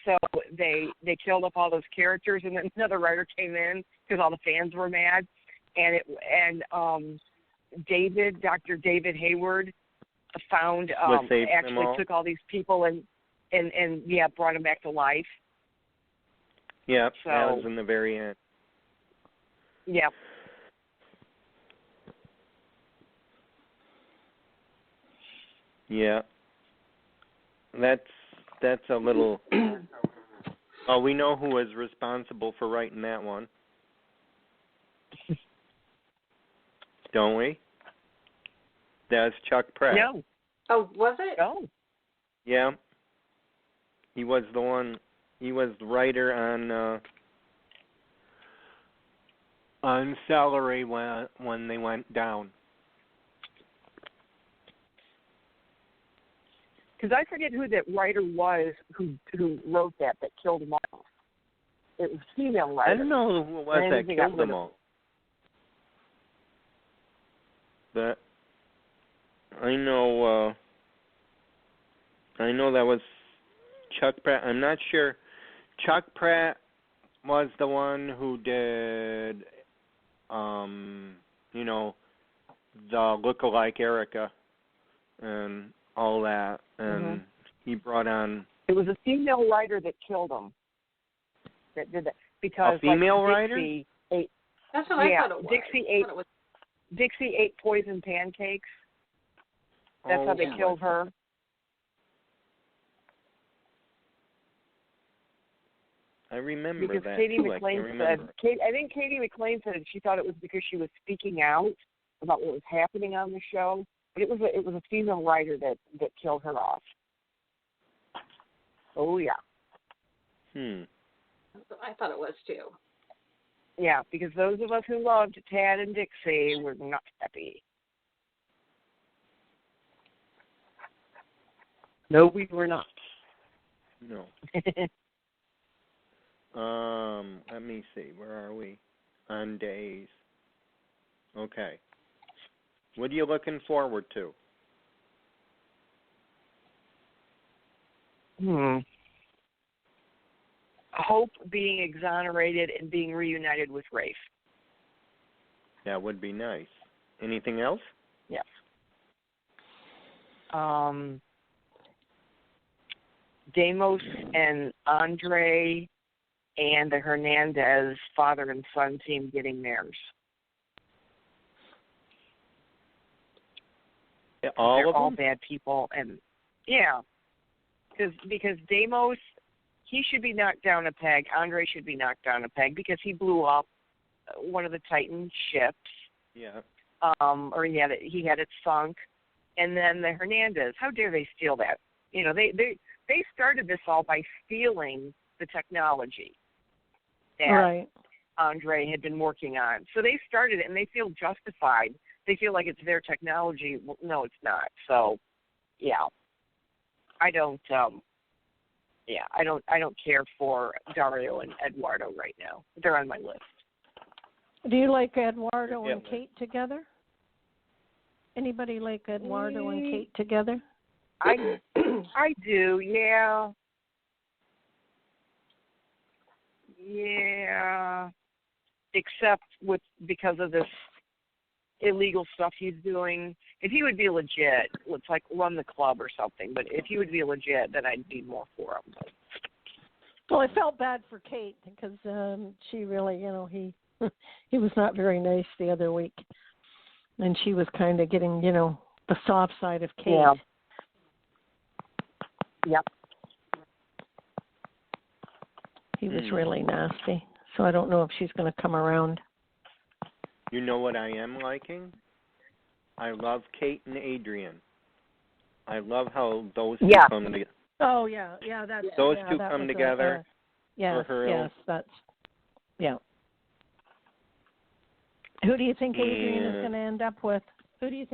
So they killed off all those characters, and then another writer came in because all the fans were mad, and Dr. David Hayward found actually took all these people and brought them back to life. Yeah, so, that was in the very end. Yeah. Yeah, that's a little. Oh, we know who was responsible for writing that one, don't we? That's Chuck Pratt. No. Oh, was it? Oh. Yeah. He was the one. He was the writer on Salary when they went down. Because I forget who that writer was who wrote that killed them all. It was a female writer. I don't know who it was that killed them all. But I know that was Chuck Pratt. I'm not sure. Chuck Pratt was the one who did, you know, the look-alike Erica and all that, and he brought on. It was a female writer that killed him. That did that because a female writer. That's what I thought it was. Dixie ate poison pancakes. That's how they killed her. I remember because that Katie too. McLean said. I think Katie McLean said she thought it was because she was speaking out about what was happening on the show. But it was a female writer that killed her off. Oh yeah. I thought it was too. Yeah, because those of us who loved Tad and Dixie were not happy. No, we were not. No. Let me see. Where are we? On days. Okay. What are you looking forward to? Hope being exonerated and being reunited with Rafe. That would be nice. Anything else? Yes. Deimos and Andre and the Hernandez father and son team getting theirs. All they're of all them? bad people, and yeah, because Deimos, he should be knocked down a peg. Andre should be knocked down a peg because he blew up one of the Titan ships. Yeah. Or he had it sunk, and then the Hernandez. How dare they steal that? You know, they started this all by stealing the technology that Andre had been working on. So they started it, and they feel justified. They feel like it's their technology. Well, no, it's not. So, yeah, I don't care for Dario and Eduardo right now. They're on my list. Do you like Eduardo and Kate together? Anybody like Eduardo and Kate together? I do, yeah. Yeah. Except because of this illegal stuff he's doing. If he would be legit, let's like run the club or something. But if he would be legit, then I'd be more for him. Well, I felt bad for Kate because she really, he was not very nice the other week, and she was kind of getting, the soft side of Kate. Yeah. Yep. He was really nasty, so I don't know if she's going to come around. You know what I am liking? I love Kate and Adrian. I love how those two come together. Oh, yeah, those two come together. Yes, that's, yeah. Who do you think Adrian is going to end up with? Excuse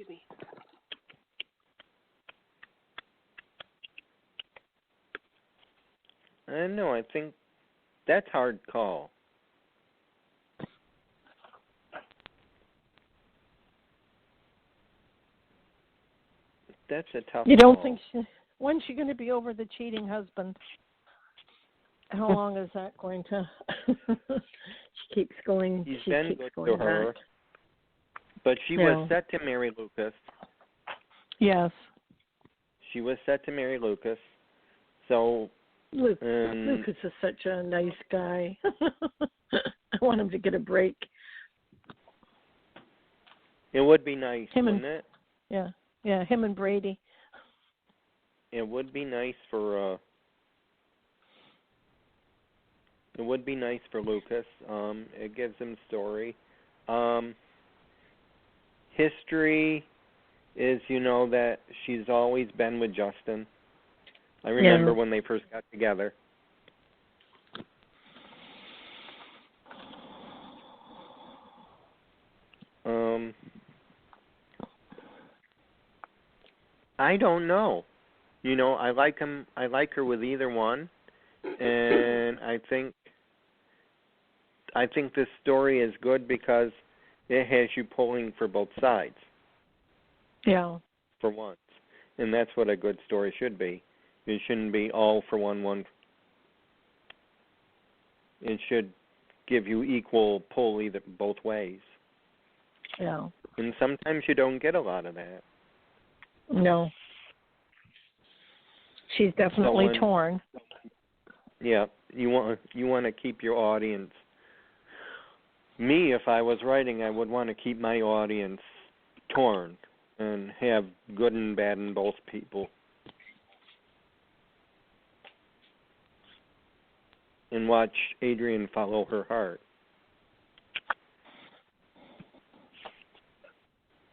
me. I don't know. I think that's a hard call. That's a tough You don't call. think when's she going to be over the cheating husband? How long is that going to? She keeps going. He's she been keeps good going to her, back. but she was set to marry Lucas. Yes. She was set to marry Lucas. So Lucas is such a nice guy. I want him to get a break. It would be nice, wouldn't it? Yeah, him and Brady. It would be nice for Lucas. It gives him story. History is, that she's always been with Justin. I remember when they first got together. I don't know. I like him. I like her with either one, and I think this story is good because it has you pulling for both sides. Yeah. For once, and that's what a good story should be. It shouldn't be all for one. It should give you equal pull both ways. Yeah. And sometimes you don't get a lot of that. No. She's definitely torn. Yeah, you want to keep your audience. Me, if I was writing, I would want to keep my audience torn and have good and bad in both people. And watch Adrian follow her heart.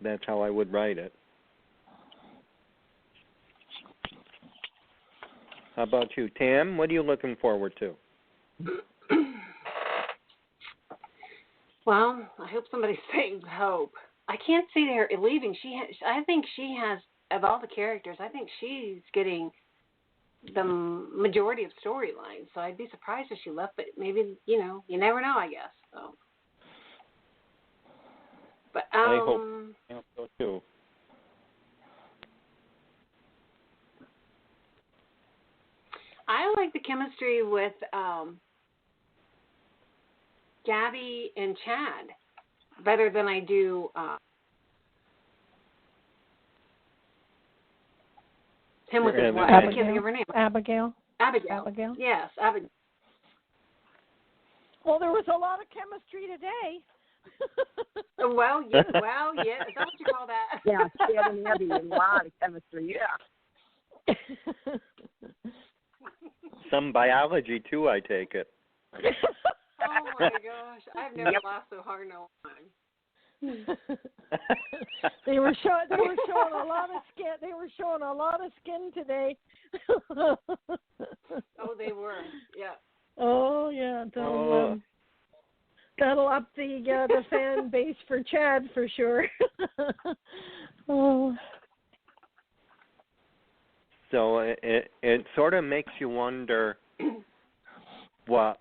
That's how I would write it. How about you, Tam? What are you looking forward to? Well, I hope somebody's saying hope. I can't see her leaving. I think she has, of all the characters, I think she's getting the majority of storylines. So I'd be surprised if she left, but maybe, you never know, I guess. So. But I hope so too. I like the chemistry with Gabby and Chad better than I do him with his wife. I can't think of her name. Abigail. Yes, Abigail. Well, there was a lot of chemistry today. Well, yeah. Is that what you call that? Yeah, Chad and Abby and a lot of chemistry. Yeah. Some biology too, I take it. Oh my gosh, I've never laughed so hard in a long time. They were showing a lot of skin. They were showing a lot of skin today. Oh, they were. Yeah. Oh yeah. That'll up the fan base for Chad for sure. Oh. So it sort of makes you wonder what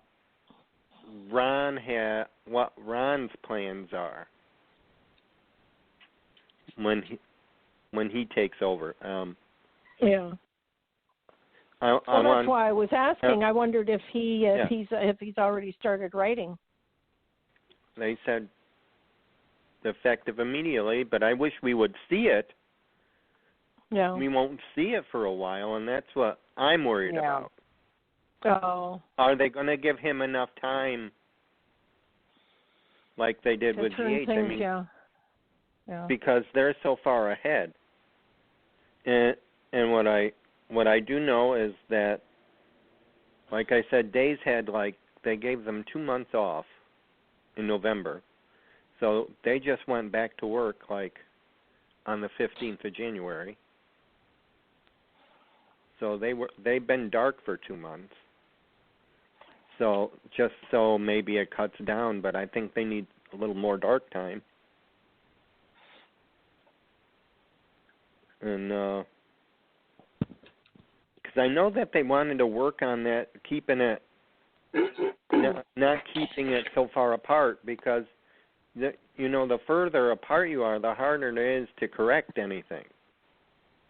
Ron's plans are when he takes over. Yeah. That's why I was asking. I wondered if he's already started writing. They said effective immediately, but I wish we would see it. Yeah. We won't see it for a while, and that's what I'm worried about. Oh. Are they going to give him enough time like they did with GH? I mean, yeah. Because they're so far ahead. And what I do know is that, like I said, Days had they gave them 2 months off in November. So they just went back to work on the 15th of January. So they've been dark for 2 months. So just so maybe it cuts down, but I think they need a little more dark time. And because I know that they wanted to work on that, keeping it not keeping it so far apart, because the further apart you are, the harder it is to correct anything.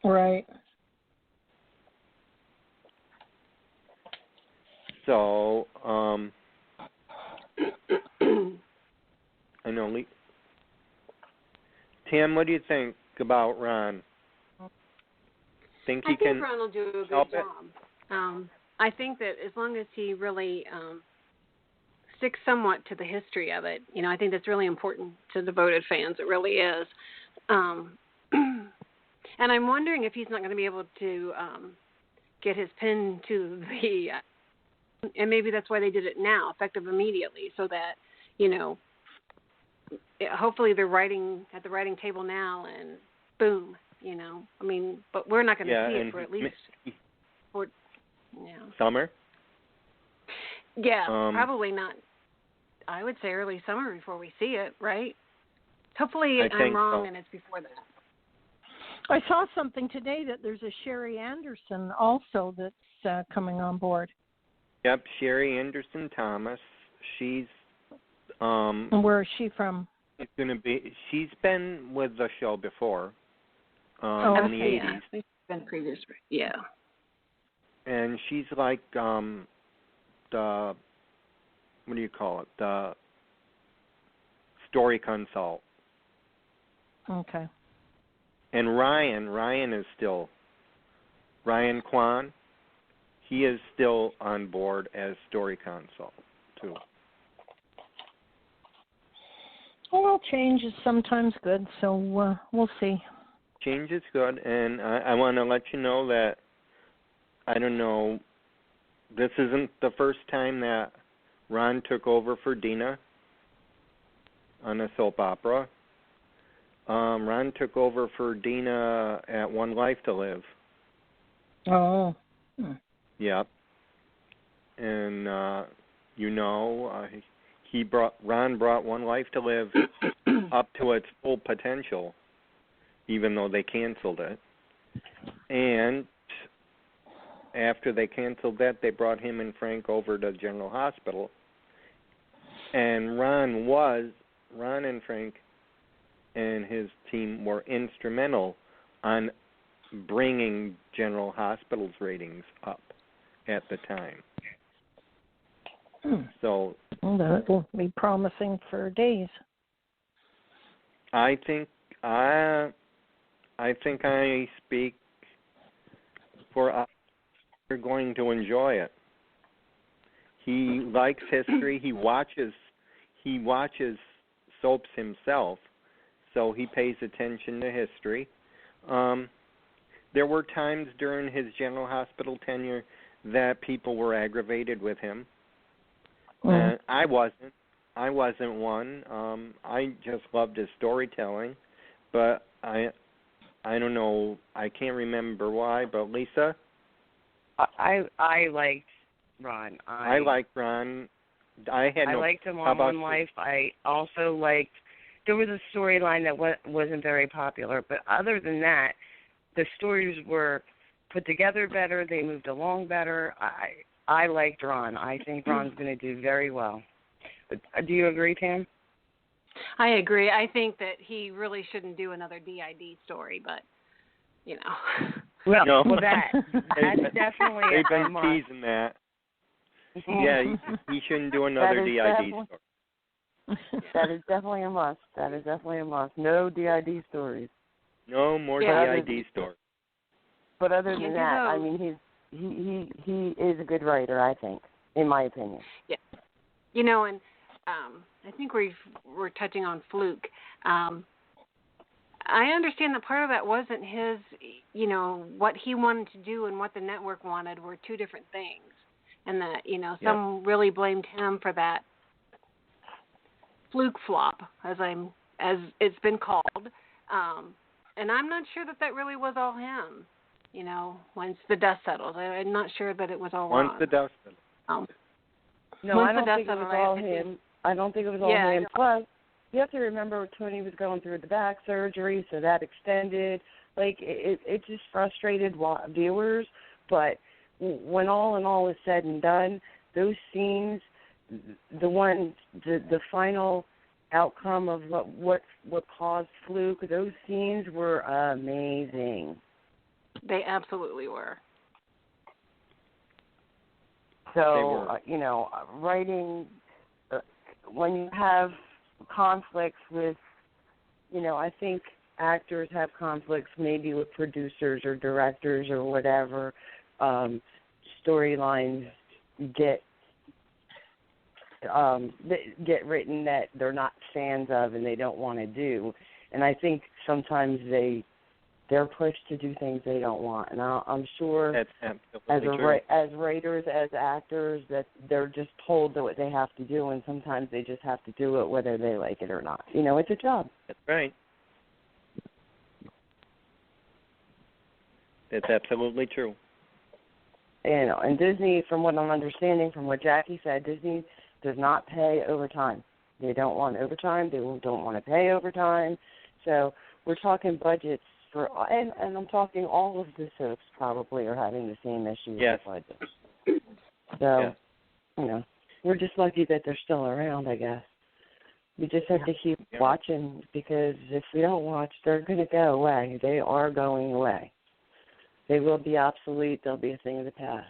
Right. So, I know. Tam, what do you think about Ron? I think Ron will do a good job. I think that as long as he really sticks somewhat to the history of it, I think that's really important to devoted fans. It really is. And I'm wondering if he's not going to be able to get his pen to the and maybe that's why they did it now, effective immediately, so that, hopefully they're writing at the writing table now and boom, I mean, but we're not going to see it for at least summer? Yeah, probably not. I would say early summer before we see it, right? Hopefully I'm wrong and it's before that. I saw something today that there's a Sherry Anderson also that's coming on board. Yep, Sherry Anderson Thomas. She's and where is she from? It's going to be. She's been with the show before. In the 80s. Yeah, she's been previous. Yeah. And she's like the what do you call it? The story consult. Okay. And Ryan is still Ryan Kwan. He is still on board as story consult too. Well, change is sometimes good, so we'll see. Change is good, and I want to let you know that, I don't know, this isn't the first time that Ron took over for Dina on a soap opera. Ron took over for Dina at One Life to Live. Oh. Yep. And, Ron brought One Life to Live up to its full potential, even though they canceled it. And after they canceled that, they brought him and Frank over to General Hospital. And Ron and Frank and his team were instrumental on bringing General Hospital's ratings up at the time. So that will be promising for days. I think I speak for us. You're going to enjoy it. He likes history. He watches soaps himself, so he pays attention to history. There were times during his General Hospital tenure that people were aggravated with him. I wasn't. I wasn't one. I just loved his storytelling, but I don't know. I can't remember why. But Lisa, I liked Ron. I liked Ron. I liked him on One Life. I also liked. There was a storyline that wasn't very popular, but other than that, the stories were put together better. They moved along better. I liked Ron. I think Ron's going to do very well. Do you agree, Pam? I agree. I think that he really shouldn't do another DID story, but, you know. Well, no. well that's definitely They've a been must. teasing that. Yeah, he shouldn't do another DID story. That is definitely a must. That is definitely a must. No DID stories. No more DID stories. But other than that, I mean, he is a good writer, I think, in my opinion. Yeah. You know, and I think we're touching on Fluke. I understand that part of that wasn't his, you know, what he wanted to do and what the network wanted were two different things. And that, you know, some really blamed him for that Fluke flop, as it's been called. And I'm not sure that really was all him, you know, once the dust settles. I'm not sure that it was all Ron. Once the dust settles. No, I don't think it was all him. I don't think it was all him. Plus, you have to remember Tony was going through the back surgery, so that extended. Like, it just frustrated viewers. But when all in all is said and done, those scenes, the final outcome of what caused Fluke, those scenes were amazing. They absolutely were. So, you know, writing, when you have conflicts with, you know, I think actors have conflicts maybe with producers or directors or whatever. Storylines get written that they're not fans of and they don't want to do. And I think sometimes they're pushed to do things they don't want. And I'm sure that's absolutely true. As writers, as actors, that they're just told that what they have to do, and sometimes they just have to do it whether they like it or not. You know, it's a job. That's right. That's absolutely true. You know, and Disney, from what I'm understanding, from what Jackie said, Disney does not pay overtime. They don't want overtime. They don't want to pay overtime. So we're talking budgets for, and I'm talking all of the soaps probably are having the same issues with budgets. So, you know, we're just lucky that they're still around, I guess. We just have to keep watching, because if we don't watch, they're going to go away. They are going away. They will be obsolete. They'll be a thing of the past.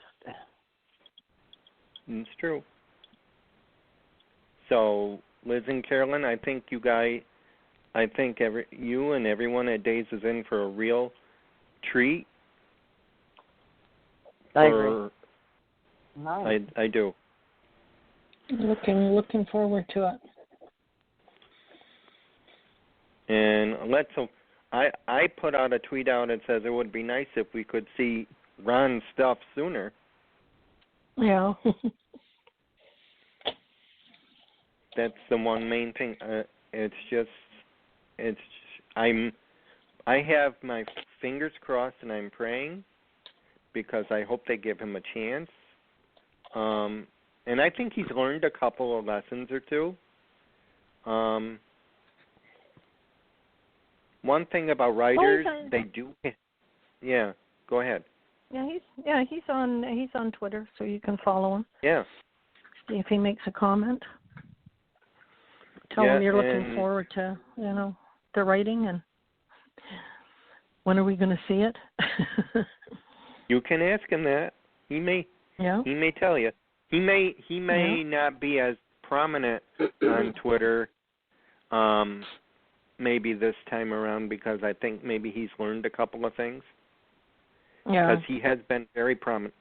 It's true. So, Liz and Carolyn, I think you and everyone at Days is in for a real treat. I agree. I do. Looking forward to it. And I put out a tweet out that says it would be nice if we could see Ron's stuff sooner. Yeah. That's the one main thing. I have my fingers crossed and I'm praying, because I hope they give him a chance. And I think he's learned a couple of lessons or two. One thing about writers, they do. Yeah, go ahead. Yeah, he's on Twitter, so you can follow him. Yeah. See if he makes a comment. Tell him you're looking forward to, you know, the writing, and when are we going to see it? You can ask him that. He may. Yeah. He may tell you. He may not be as prominent on Twitter. Maybe this time around, because I think maybe he's learned a couple of things. Yeah. Because he has been very prominent.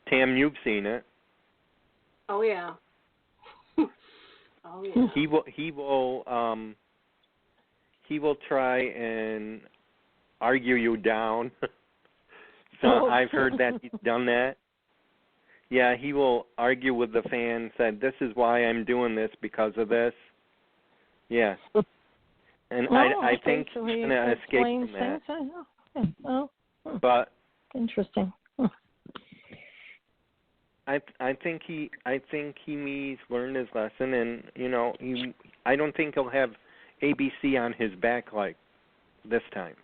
Tam, you've seen it. Oh, yeah. Oh yeah. He will try and argue you down. So I've heard that he's done that. Yeah, he will argue with the fans, said, this is why I'm doing this, because of this. Yeah. And I think he's going to escape from that. But interesting. I think he's learned his lesson, and I don't think he'll have ABC on his back like this time.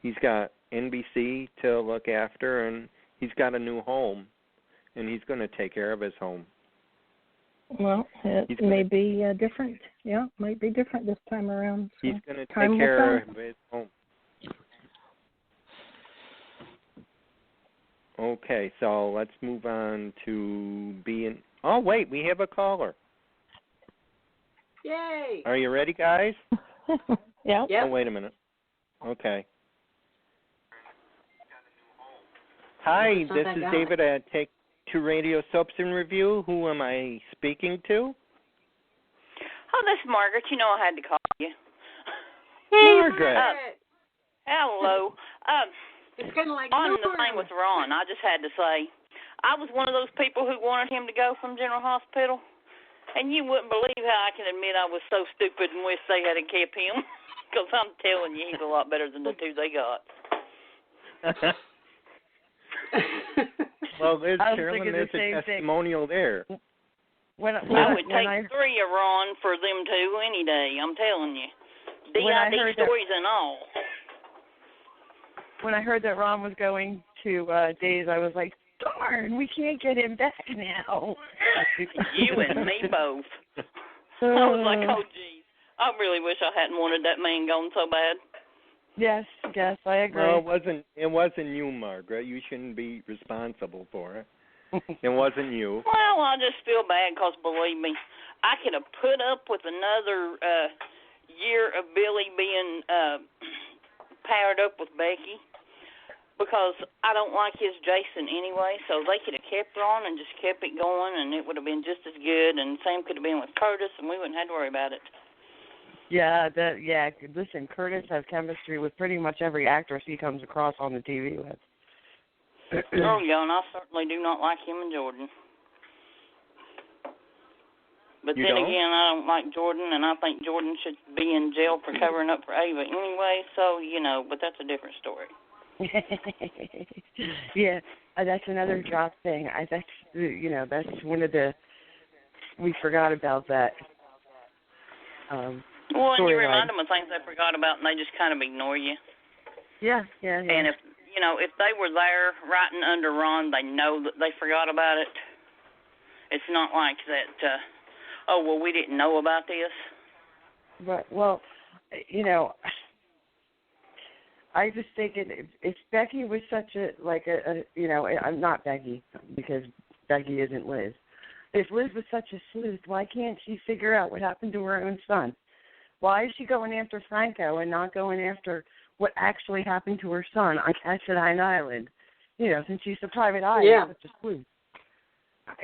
He's got NBC to look after, and he's got a new home, and he's going to take care of his home. Well, it may be different. Yeah, it might be different this time around. So he's going to take care of his home. Okay, so let's move on to being... Oh, wait, we have a caller. Yay! Are you ready, guys? Yeah. Yep. Oh, wait a minute. Okay. Hi, this is David at Take Two Radio Soaps and Review. Who am I speaking to? Oh, this is Margaret. You know I had to call you. Margaret. Hello. It's kind of like on the thing with Ron, I just had to say, I was one of those people who wanted him to go from General Hospital, and you wouldn't believe how I can admit I was so stupid and wish they had kept him, because I'm telling you, he's a lot better than the two they got. Well, Carolyn, there's a testimonial there. I would take 3 of Ron for them two any day, I'm telling you. DID stories and all. When I heard that Ron was going to Days, I was like, darn, we can't get him back now. You and me both. I was like, oh, geez. I really wish I hadn't wanted that man gone so bad. Yes, I agree. Well, it wasn't you, Margaret. You shouldn't be responsible for it. It wasn't you. Well, I just feel bad because, believe me, I could have put up with another year of Billy being paired up with Becky, because I don't like his Jason anyway, so they could have kept Ron and just kept it going, and it would have been just as good, and Sam could have been with Curtis, and we wouldn't have to worry about it. Yeah, listen, Curtis has chemistry with pretty much every actress he comes across on the TV with. Oh, yeah, and I certainly do not like him and Jordan. But then again, I don't like Jordan, and I think Jordan should be in jail for covering up for Ava anyway, so, but that's a different story. Yeah, that's another drop thing. That's one of the, we forgot about that. Well, and you remind them of things they forgot about, and they just kind of ignore you. Yeah. And if they were there writing under Ron, they know that they forgot about it. It's not like that, we didn't know about this. But, well, I just think if Becky was such I'm not Becky, because Becky isn't Liz. If Liz was such a sleuth, why can't she figure out what happened to her own son? Why is she going after Franco and not going after what actually happened to her son on Cassadine Island? Since she's a private eye, such a sleuth.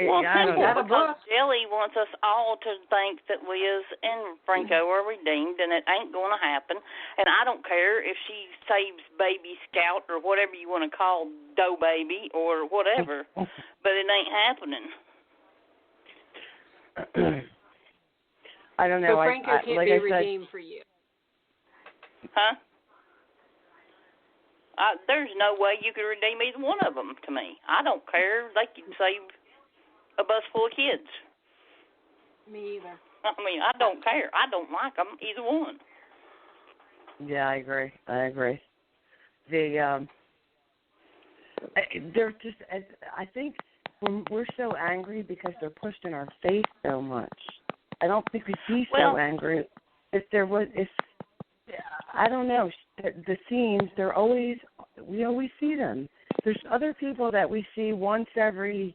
Well, I don't know. Because Jelly wants us all to think that Liz and Franco are redeemed, and it ain't going to happen. And I don't care if she saves Baby Scout or whatever you want to call Doe Baby or whatever, but it ain't happening. I don't know. So Franco can't like be I redeemed said, for you. Huh? There's no way you could redeem either one of them to me. I don't care. They can save a bus full of kids. Me either. I mean, I don't care. I don't like them, either one. Yeah, I agree. They're just, I think we're so angry because they're pushed in our face so much. I don't think we'd be so angry if I don't know, the scenes, we always see them. There's other people that we see once every,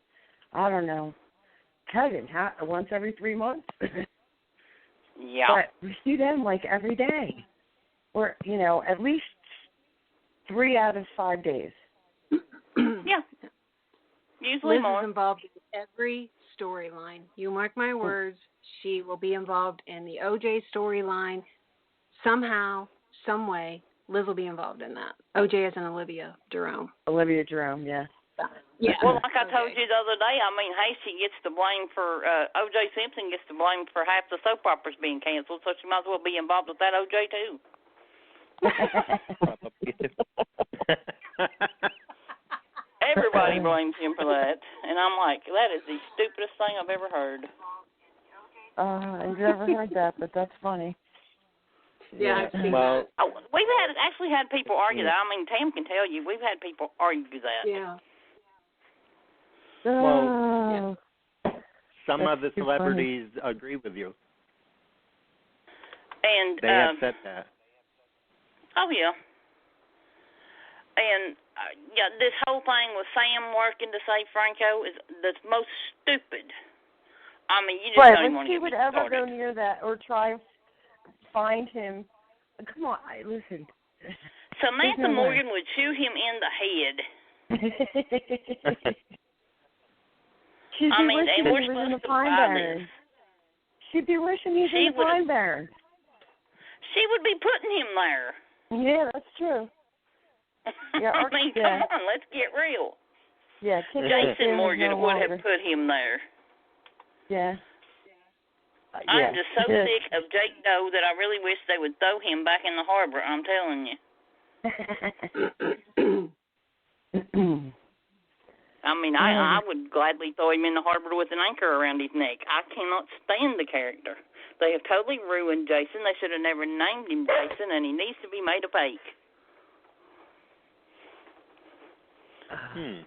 I don't know, Kevin, once every 3 months. Yeah. But we see them like every day, or, at least 3 out of 5 days. Yeah. Usually Liz more. is involved in every storyline. You mark my words, she will be involved in the OJ storyline. Somehow, some way, Liz will be involved in that. OJ as in Olivia Jerome. Olivia Jerome, yeah. Yeah. Well, like I told you the other day, I mean, Hasty gets the blame for, O.J. Simpson gets the blame for half the soap operas being canceled, so she might as well be involved with that O.J. too. Everybody blames him for that, and I'm like, that is the stupidest thing I've ever heard. I've never heard that, but that's funny. Yeah, I've seen well, that. We've actually had people argue that. I mean, Tam can tell you, we've had people argue that. Yeah. Well, some That's of the too celebrities agree with you. And they have said that. Oh yeah. And yeah, this whole thing with Sam working to save Franco is the most stupid. I mean, you just don't even want to get me started. When she would ever go near that or try to find him, come on, listen. Samantha Morgan would shoot him in the head. She'd be wishing he was in the Pine Barrens. She'd be wishing he was in the Pine Barrens. She would be putting him there. Yeah, that's true. Yeah, I mean, come on, let's get real. Yeah, Jason Morgan would have put him there. Yeah. I'm just so sick of Jake Doe that I really wish they would throw him back in the harbor, I'm telling you. I mean, I would gladly throw him in the harbor with an anchor around his neck. I cannot stand the character. They have totally ruined Jason. They should have never named him Jason, and he needs to be made a fake. And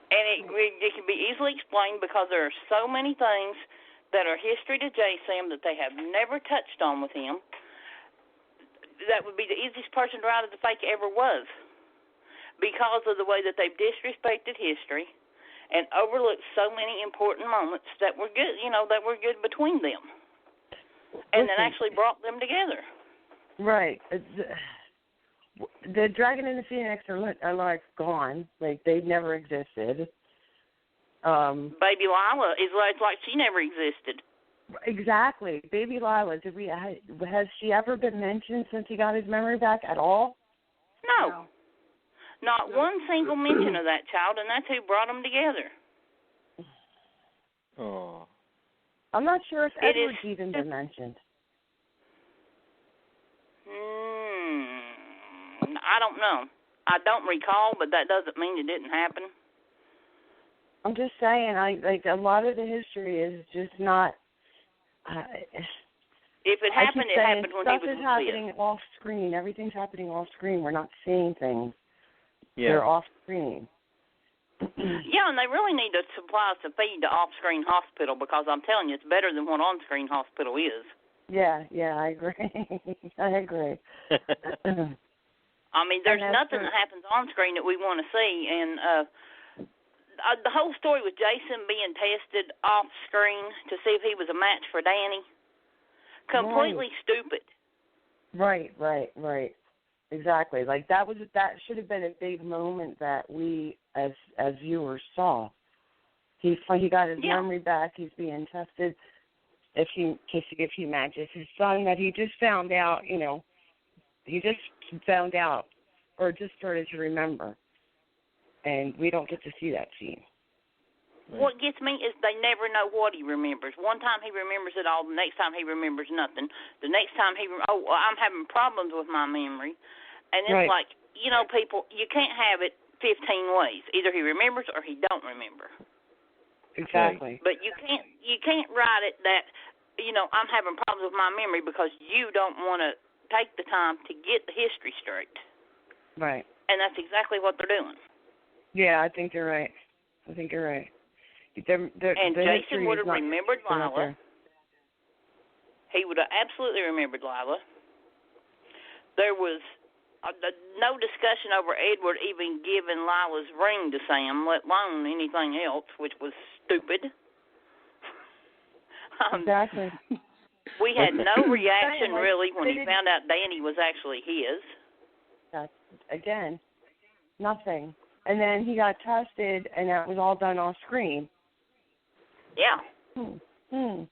it can be easily explained because there are so many things that are history to J-Sam that they have never touched on with him. That would be the easiest person to write as a fake ever was, because of the way that they've disrespected history and overlooked so many important moments that were good, that were good between them, and that actually brought them together. Right. The Dragon and the Phoenix are like gone. Like they've never existed. Baby Lila is like she never existed. Exactly. Baby Lila, has she ever been mentioned since he got his memory back at all? No. Not one single mention of that child, and that's who brought them together. Oh. I'm not sure if Edward's even been mentioned. I don't know. I don't recall, but that doesn't mean it didn't happen. I'm just saying, a lot of the history is just not. If it happened, it happened when he was stuff is happening off screen. Everything's happening off screen. We're not seeing things. Yeah. They're off screen. Yeah, and they really need to supply us to feed the off-screen hospital, because I'm telling you, it's better than what on-screen hospital is. Yeah, I agree. I agree. I mean, there's nothing that happens on screen that we want to see, and the whole story with Jason being tested off screen to see if he was a match for Danny, completely stupid. Right. Exactly. Like that should have been a big moment that we as viewers saw. He got his memory back. He's being tested if he matches his son that he just found out. He just found out or just started to remember, and we don't get to see that scene. What gets me is they never know what he remembers. One time he remembers it all. The next time he remembers nothing. The next time I'm having problems with my memory. And it's like, people, you can't have it 15 ways. Either he remembers or he don't remember. Exactly. But you can't write it that, I'm having problems with my memory because you don't want to take the time to get the history straight. Right. And that's exactly what they're doing. Yeah, I think you're right. And Jason would have remembered Lila. He would have absolutely remembered Lila. There was no discussion over Edward even giving Lila's ring to Sam, let alone anything else, which was stupid. Exactly. We had no reaction, really, when he found out Danny was actually his. Again, Nothing. And then he got tested, and that was all done off screen. Yeah. So,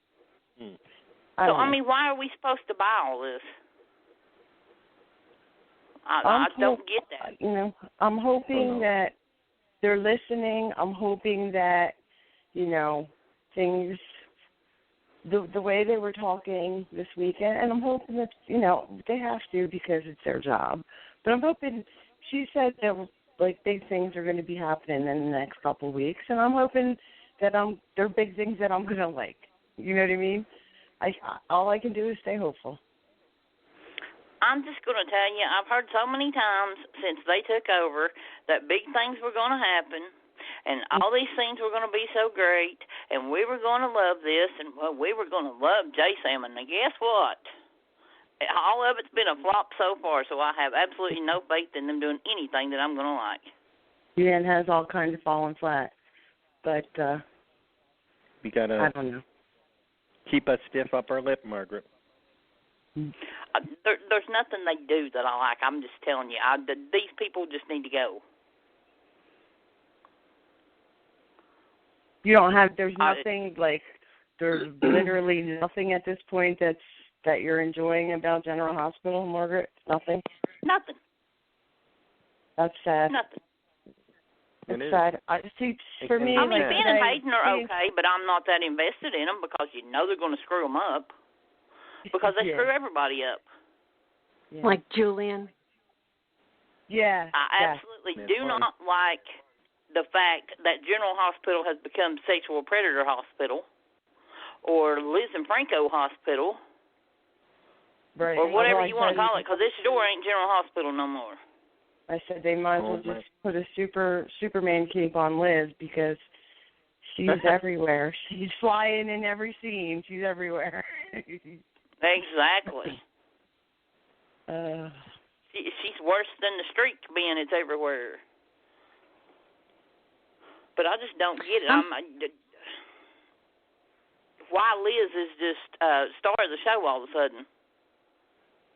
I mean, why are we supposed to buy all this? I don't get that. You know, I'm hoping that they're listening. I'm hoping that, you know, things, the way they were talking this weekend, and I'm hoping that, you know, they have to because it's their job. But I'm hoping, she said that, like, big things are going to be happening in the next couple of weeks, and I'm hoping that they're big things that I'm going to like. You know what I mean? All I can do is stay hopeful. I'm just going to tell you, I've heard so many times since they took over that big things were going to happen, and all these things were going to be so great, and we were going to love this, and we were going to love Jay Salmon. And guess what? All of it's been a flop so far, so I have absolutely no faith in them doing anything that I'm going to like. Yeah, it has all kinds of fallen flat. But we got to, I don't know, keep a stiff upper lip, Margaret. There's nothing they do that I like. I'm just telling you. These people just need to go. You don't have, there's nothing, like, there's literally nothing at this point that you're enjoying about General Hospital, Margaret? Nothing? Nothing. That's sad. Nothing. It's sad. For me, I mean, like, Ben and Hayden are okay, but I'm not that invested in them because you know they're going to screw them up. Because they screw everybody up. Yeah. Like Julian. Yeah. I absolutely do not like the fact that General Hospital has become Sexual Predator Hospital or Liz and Franco Hospital or whatever you want to call it, because this store ain't General Hospital no more. I said they might as well just put a Superman cape on Liz because she's everywhere. She's flying in every scene. She's everywhere. Exactly. She's worse than the streak being it's everywhere. But I just don't get it. Why Liz is just star of the show all of a sudden.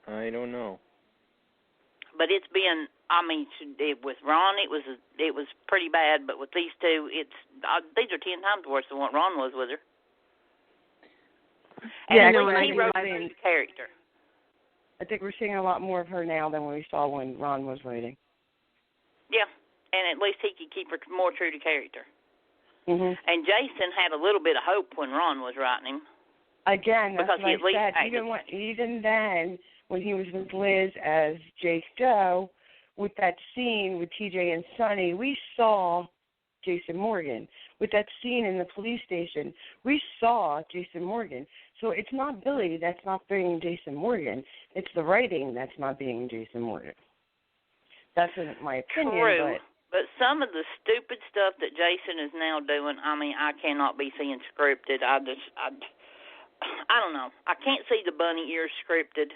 I don't know. But it's been, I mean, with Ron, it was pretty bad. But with these two, these are 10 times worse than what Ron was with her. And he wrote the character. I think we're seeing a lot more of her now than we saw when Ron was writing. Yeah, and at least he could keep her more true to character. Mm-hmm. And Jason had a little bit of hope when Ron was writing him. Again, that's because what I said. Even then, when he was with Liz as Jake Joe, with that scene with TJ and Sonny, we saw Jason Morgan. With that scene in the police station, we saw Jason Morgan. So it's not Billy that's not being Jason Morgan. It's the writing that's not being Jason Morgan. That's my opinion. True. But some of the stupid stuff that Jason is now doing, I mean, I cannot be seeing scripted. I don't know. I can't see the bunny ears scripted.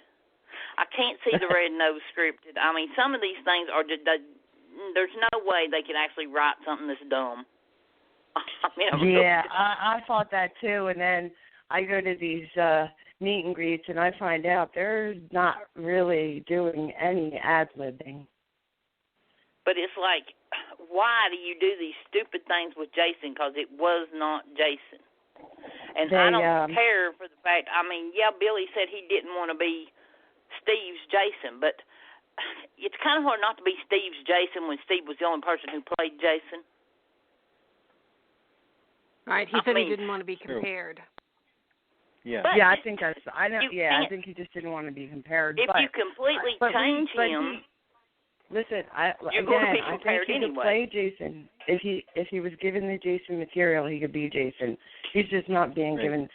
I can't see the red nose scripted. I mean, some of these things are just, there's no way they could actually write something this dumb. I mean, I thought that too, and then I go to these meet and greets, and I find out they're not really doing any ad-libbing. But it's like, why do you do these stupid things with Jason? Because it was not Jason. And I don't care for the fact, I mean, yeah, Billy said he didn't want to be Steve's Jason, but it's kind of hard not to be Steve's Jason when Steve was the only person who played Jason. Right, he said he didn't want to be compared. Yeah. But I think that's. I think he just didn't want to be compared. If you completely change him, listen, you're going to be I compared think he anyway. could play Jason. If he was given the Jason material, he could be Jason. He's just not being given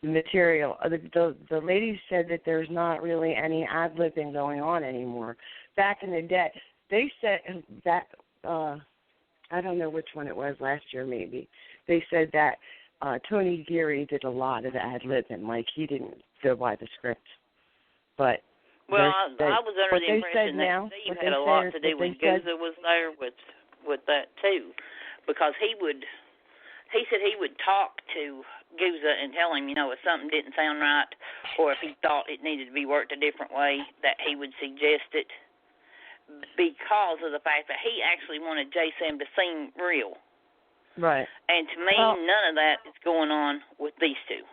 the material. The ladies said that there's not really any ad-libbing going on anymore. Back in the day, they said that. I don't know which one it was, last year maybe. They said that Tony Geary did a lot of ad-libbing, like he didn't go by the script. But I was under the impression that Steve had a lot to do when Guza was there with that too, because he said he would talk to Guza and tell him, you know, if something didn't sound right or if he thought it needed to be worked a different way, that he would suggest it. because of the fact that he actually wanted Jason to seem real. Right. And to me, none of that is going on with these two.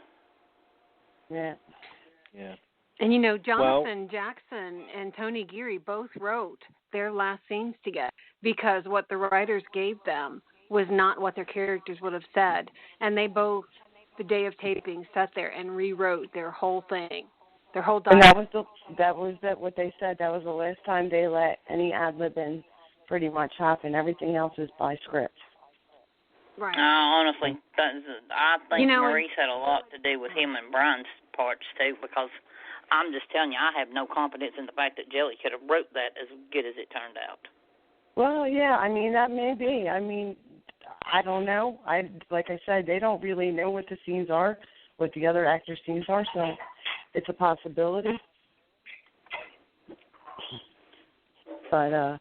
Yeah. Yeah. And, Jonathan Jackson and Tony Geary both wrote their last scenes together because what the writers gave them was not what their characters would have said. And they both, the day of taping, sat there and rewrote their whole thing, their whole dialogue. And that was what they said. That was the last time they let any ad-libbing pretty much happen. Everything else is by script. Right. Honestly, I think Maurice had a lot to do with him and Brian's parts, too, because I'm just telling you, I have no confidence in the fact that Jelly could have wrote that as good as it turned out. Well, yeah, that may be. I don't know. Like I said, they don't really know what the scenes are, what the other actors' scenes are, so it's a possibility. But I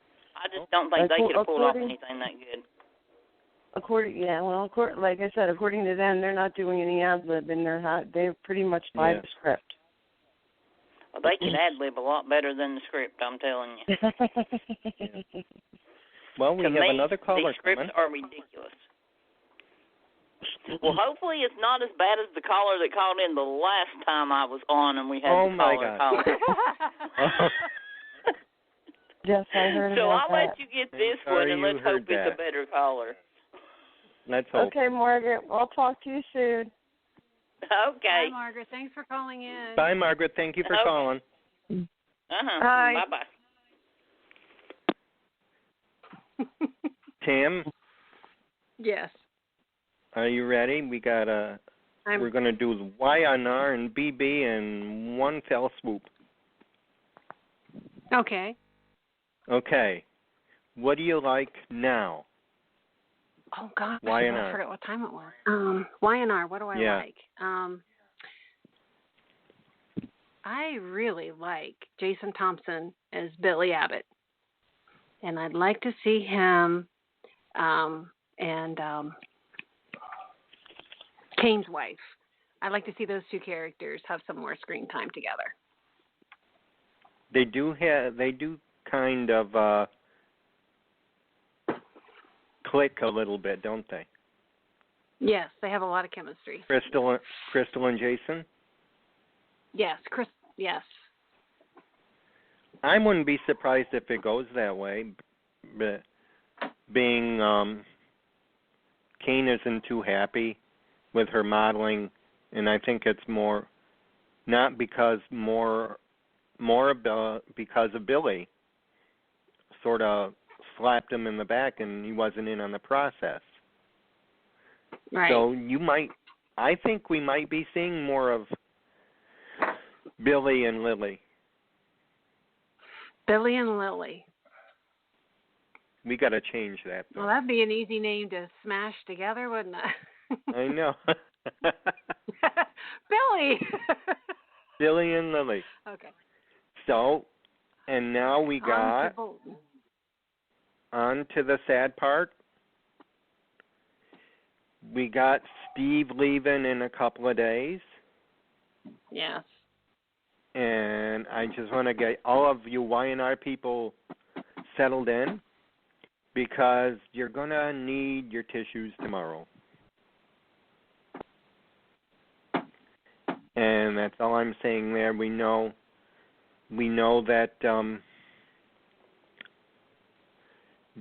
just don't think they could have pulled off anything that good. Like I said, according to them, they're not doing any ad-lib, and they're pretty much by the script. Well, they can ad-lib a lot better than the script, I'm telling you. Well, we have another caller these scripts are ridiculous. Well, hopefully it's not as bad as the caller that called in the last time I was on and we had the caller call. Yes, I heard so about I'll let you get this one, and let's hope it's a better caller. Let's hope. Okay, Margaret. I'll talk to you soon. Okay. Bye, Margaret. Thanks for calling in. Bye, Margaret. Thank you for calling. Bye. Bye-bye. Tim? Yes. Are you ready? We got we're going to do Y&R and BB in one fell swoop. Okay. Okay. What do you like now? Oh, gosh. Y&R. I forgot what time it was. Y&R, what do I like? I really like Jason Thompson as Billy Abbott. And I'd like to see him and Kane's wife. I'd like to see those two characters have some more screen time together. They do kind of click a little bit, don't they? Yes, they have a lot of chemistry. Crystal and Jason? Yes, yes. I wouldn't be surprised if it goes that way, but being Kane isn't too happy with her modeling, and I think it's more not because because of Billy sort of slapped him in the back and he wasn't in on the process. Right. So I think we might be seeing more of Billy and Lily. Billy and Lily. We got to change that, though. Well, that'd be an easy name to smash together, wouldn't it? I know. Billy. Billy and Lily. Okay. So, and now we got on to the sad part. We got Steve leaving in a couple of days. Yes. And I just want to get all of you Y&R people settled in because you're going to need your tissues tomorrow. And that's all I'm saying there. We know that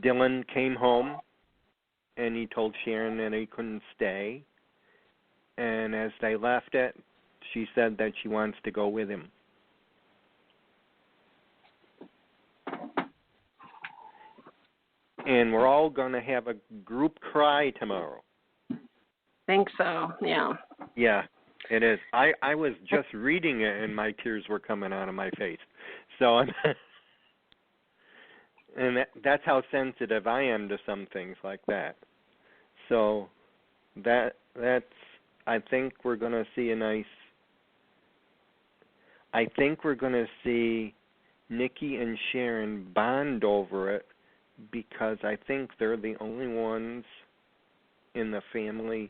Dylan came home and he told Sharon that he couldn't stay. And as they left it, she said that she wants to go with him. And we're all going to have a group cry tomorrow. Think so, yeah. Yeah, it is. I was just reading it and my tears were coming out of my face. So, and that's how sensitive I am to some things like that. So that's, I think we're going to see Nikki and Sharon bond over it because I think they're the only ones in the family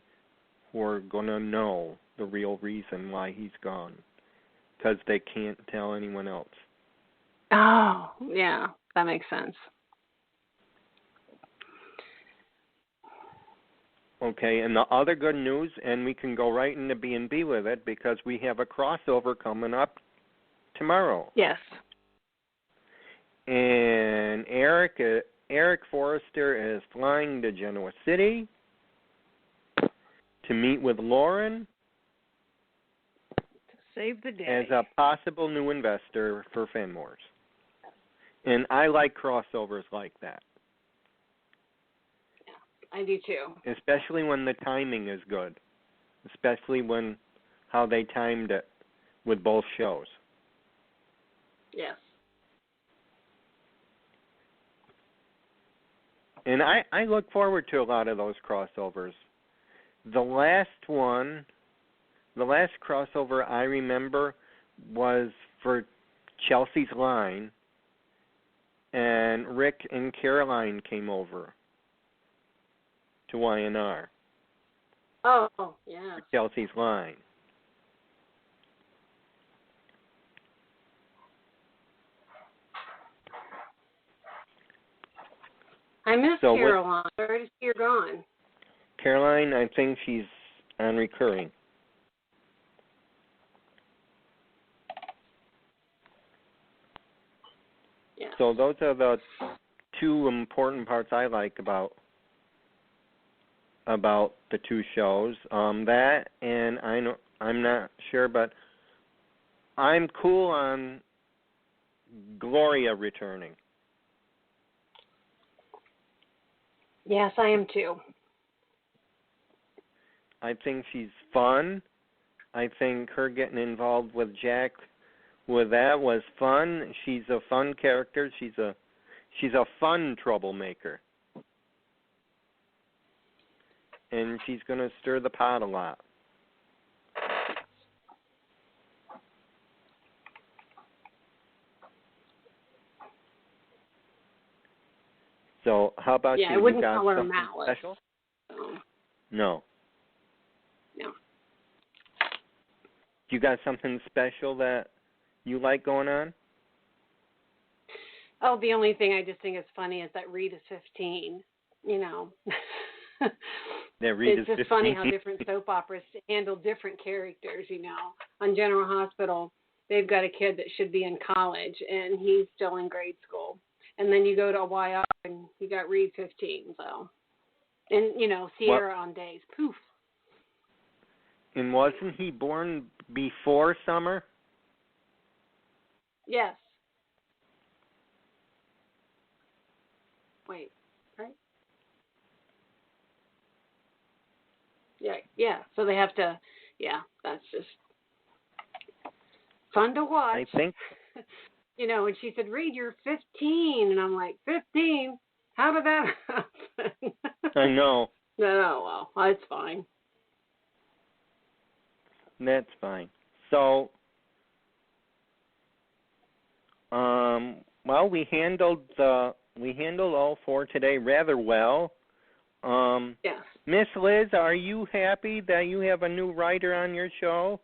who are going to know the real reason why he's gone because they can't tell anyone else. Oh, yeah. That makes sense. Okay, and the other good news, and we can go right into B&B with it, because we have a crossover coming up tomorrow. Yes. And Eric Forrester is flying to Genoa City to meet with Lauren To save the day. as a possible new investor for Fenmore's. And I like crossovers like that. I do too. Especially when the timing is good. Especially when how they timed it with both shows. Yes. And I look forward to a lot of those crossovers. The last crossover I remember was for Chelsea's Line, and Rick and Caroline came over to Y&R. Oh, yeah. For Chelsea's Line. I miss So Caroline. Sorry to see her gone. Caroline, I think she's on recurring. Yeah. So those are the two important parts I like about the two shows. That, and I'm not sure, but I'm cool on Gloria returning. Yes, I am too. I think she's fun. I think her getting involved with Jack with that was fun. She's a fun character. She's a fun troublemaker. And she's going to stir the pot a lot. So how about you? Yeah, I wouldn't you got call her something Malice. special? So, No. no. You got something special that you like going on? Oh, the only thing I just think is funny is that Reed is 15. You know. Yeah, Reed it's is just 15. funny how different soap operas handle different characters, you know. On General Hospital, they've got a kid that should be in college, and he's still in grade school. And then you go to YR, and you got Reed 15, so. And, you know, Sierra on days. Poof. And wasn't he born before summer? Yes. Wait, right? Yeah. So they have to, that's just fun to watch. I think. You know, and she said, Reed, you're 15. And I'm like, 15? How did that happen? I know. No, well, it's fine. That's fine. So, well, we handled all four today rather well. Yes. Miss Liz, are you happy that you have a new writer on your show?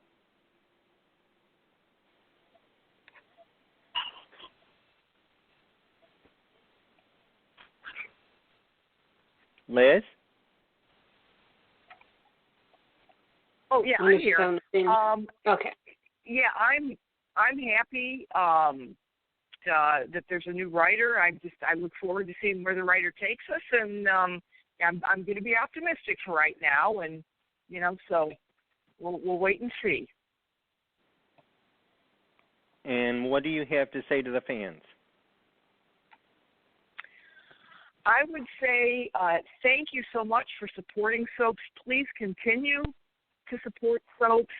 Liz? Oh yeah, I'm here. Okay. Yeah, I'm happy that there's a new writer. I look forward to seeing where the writer takes us, and I'm going to be optimistic for right now, and you know, so we'll wait and see. And what do you have to say to the fans? I would say thank you so much for supporting soaps. Please continue to support soaps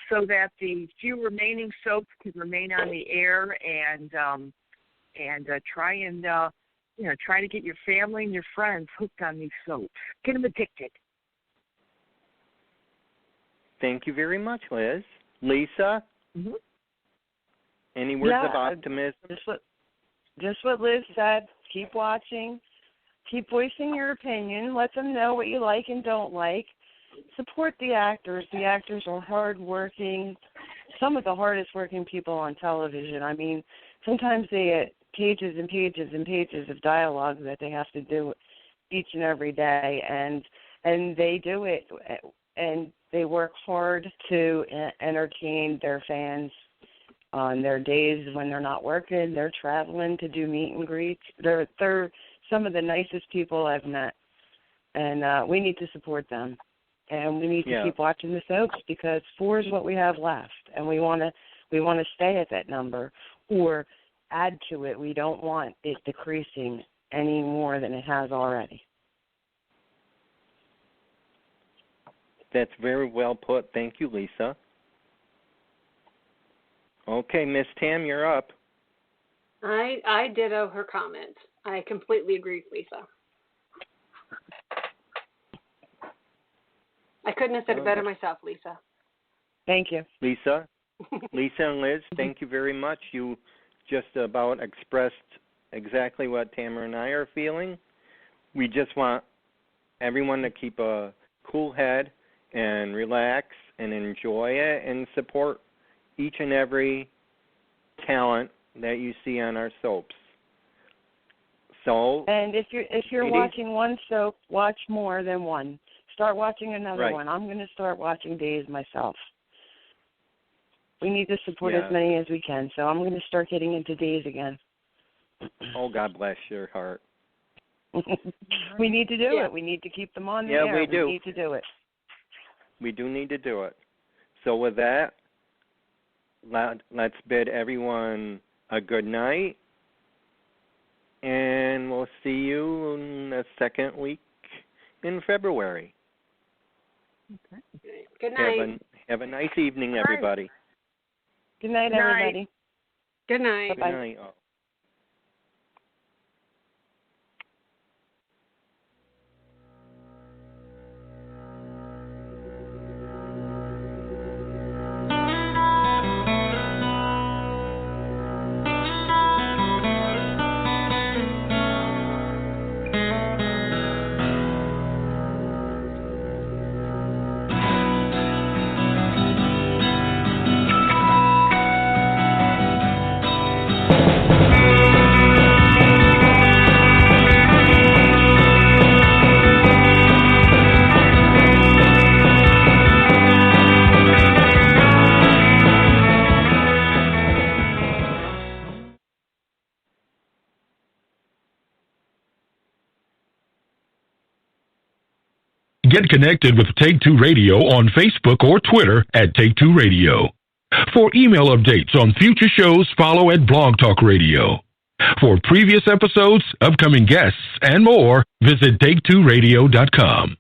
so that the few remaining soaps can remain on the air, and try to get your family and your friends hooked on these soaps. Get them addicted. Thank you very much, Liz. Lisa? Mm-hmm. Any words of optimism? Just what Liz said. Keep watching. Keep voicing your opinion. Let them know what you like and don't like. Support the actors. The actors are hardworking. Some of the hardest working people on television. I mean, sometimes they get pages and pages and pages of dialogue that they have to do each and every day, and they do it, and they work hard to entertain their fans on their days when they're not working. They're traveling to do meet and greets. They're some of the nicest people I've met, and we need to support them. And we need to keep watching the soaps, because 4 is what we have left, and we want to stay at that number or add to it. We don't want it decreasing any more than it has already. That's very well put. Thank you, Lisa. Okay, Miss Tam, you're up. I ditto her comment. I completely agree with Lisa. I couldn't have said it better myself, Lisa. Thank you. Lisa and Liz, thank you very much. You just about expressed exactly what Tamara and I are feeling. We just want everyone to keep a cool head and relax and enjoy it and support each and every talent that you see on our soaps. So, and if you're watching one soap, watch more than one. Start watching another one. I'm going to start watching Days myself. We need to support as many as we can, so I'm going to start getting into Days again. Oh, God bless your heart. We need to do it. We need to keep them on the air. We do. We need to do it. We do need to do it. So with that, let's bid everyone a good night, and we'll see you in the second week in February. Okay. Good night. Have a nice evening, everybody. Good night, everybody. Good night. Good night. Get connected with Take Two Radio on Facebook or Twitter at Take Two Radio. For email updates on future shows, follow at Blog Talk Radio. For previous episodes, upcoming guests, and more, visit TakeTwoRadio.com.